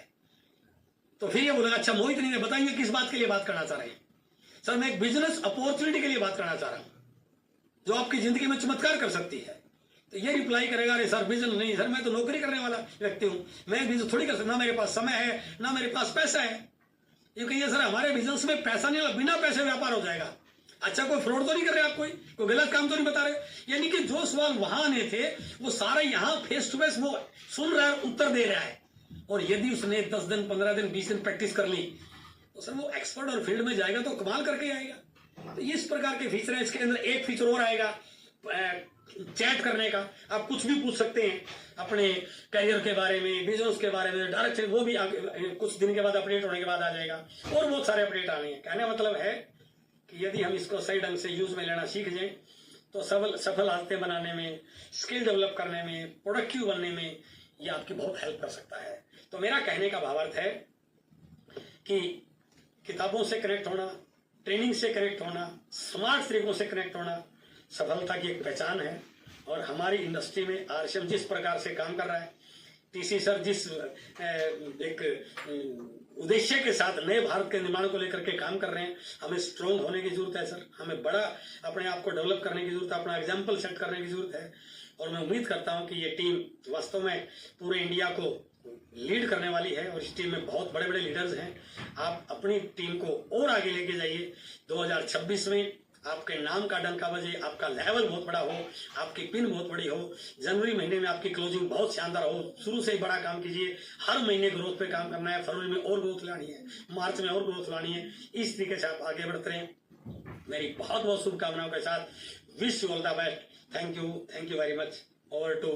तो फिर ये बोलेगा अच्छा मोहित ने, बताइए किस बात के लिए बात करना चाह रहे हैं। सर मैं एक बिजनेस अपॉर्चुनिटी के लिए बात करना चाह रहा हूं जो आपकी जिंदगी में चमत्कार कर सकती है। तो ये रिप्लाई करेगा अरे सर बिजनेस नहीं सर, मैं तो नौकरी करने वाला व्यक्ति हूं, मैं बिजनेस थोड़ी कर सकता, ना मेरे पास समय है ना मेरे पास पैसा है। ये कहिए सर हमारे बिजनेस में पैसा नहीं लगा, बिना पैसे व्यापार हो जाएगा। अच्छा कोई फ्रॉड तो नहीं कर रहे आप, कोई गलत काम तो नहीं बता रहे। यानी कि जो सवाल वहां आने थे वो सारा यहाँ फेस टू फेस वो सुन रहा है, उत्तर दे रहा है। और यदि उसने 10 दिन 15 दिन 20 दिन प्रैक्टिस कर ली तो सर वो एक्सपर्ट और फील्ड में जाएगा तो कमाल करके आएगा। तो इस प्रकार के फीचर है। इसके अंदर एक फीचर और आएगा चैट करने का। आप कुछ भी पूछ सकते हैं अपने करियर के बारे में, बिजनेस के बारे में डायरेक्ट, वो भी कुछ दिन के बाद अपडेट होने के बाद आ जाएगा। और बहुत सारे अपडेट आने हैं। कहने का मतलब है कि यदि हम इसको सही ढंग से यूज में लेना सीख जाएं तो सफल आदतें बनाने में, स्किल डेवलप करने में, प्रोडक्टिव बनने में ये आपकी बहुत हेल्प कर सकता है। तो मेरा कहने का भावार्थ है कि किताबों से कनेक्ट होना, ट्रेनिंग से कनेक्ट होना, स्मार्ट तरीकों से कनेक्ट होना सफलता की एक पहचान है। और हमारी इंडस्ट्री में आरसीएम जिस प्रकार से काम कर रहा है, टीसी सर जिस एक उद्देश्य के साथ नए भारत के निर्माण को लेकर के काम कर रहे हैं, हमें स्ट्रॉन्ग होने की जरूरत है सर। हमें बड़ा अपने आप को डेवलप करने की जरूरत है, अपना एग्जाम्पल सेट करने की जरूरत है। और मैं उम्मीद करता हूं कि ये टीम वास्तव में पूरे इंडिया को लीड करने वाली है और इस टीम में बहुत बड़े बड़े लीडर्स हैं। आप अपनी टीम को और आगे लेके जाइए। 2026 में आपके नाम का डंका बजे, आपका लेवल बहुत बड़ा हो, आपकी पिन बहुत बड़ी हो, जनवरी महीने में आपकी क्लोजिंग बहुत शानदार हो। शुरू से ही बड़ा काम कीजिए, हर महीने ग्रोथ पे काम करना है, फरवरी में और ग्रोथ लानी है, मार्च में और ग्रोथ लानी है। इस तरीके से आप आगे बढ़ते रहें। मेरी बहुत बहुत शुभकामनाओं के साथ wish you all the best. Thank you very much. Over to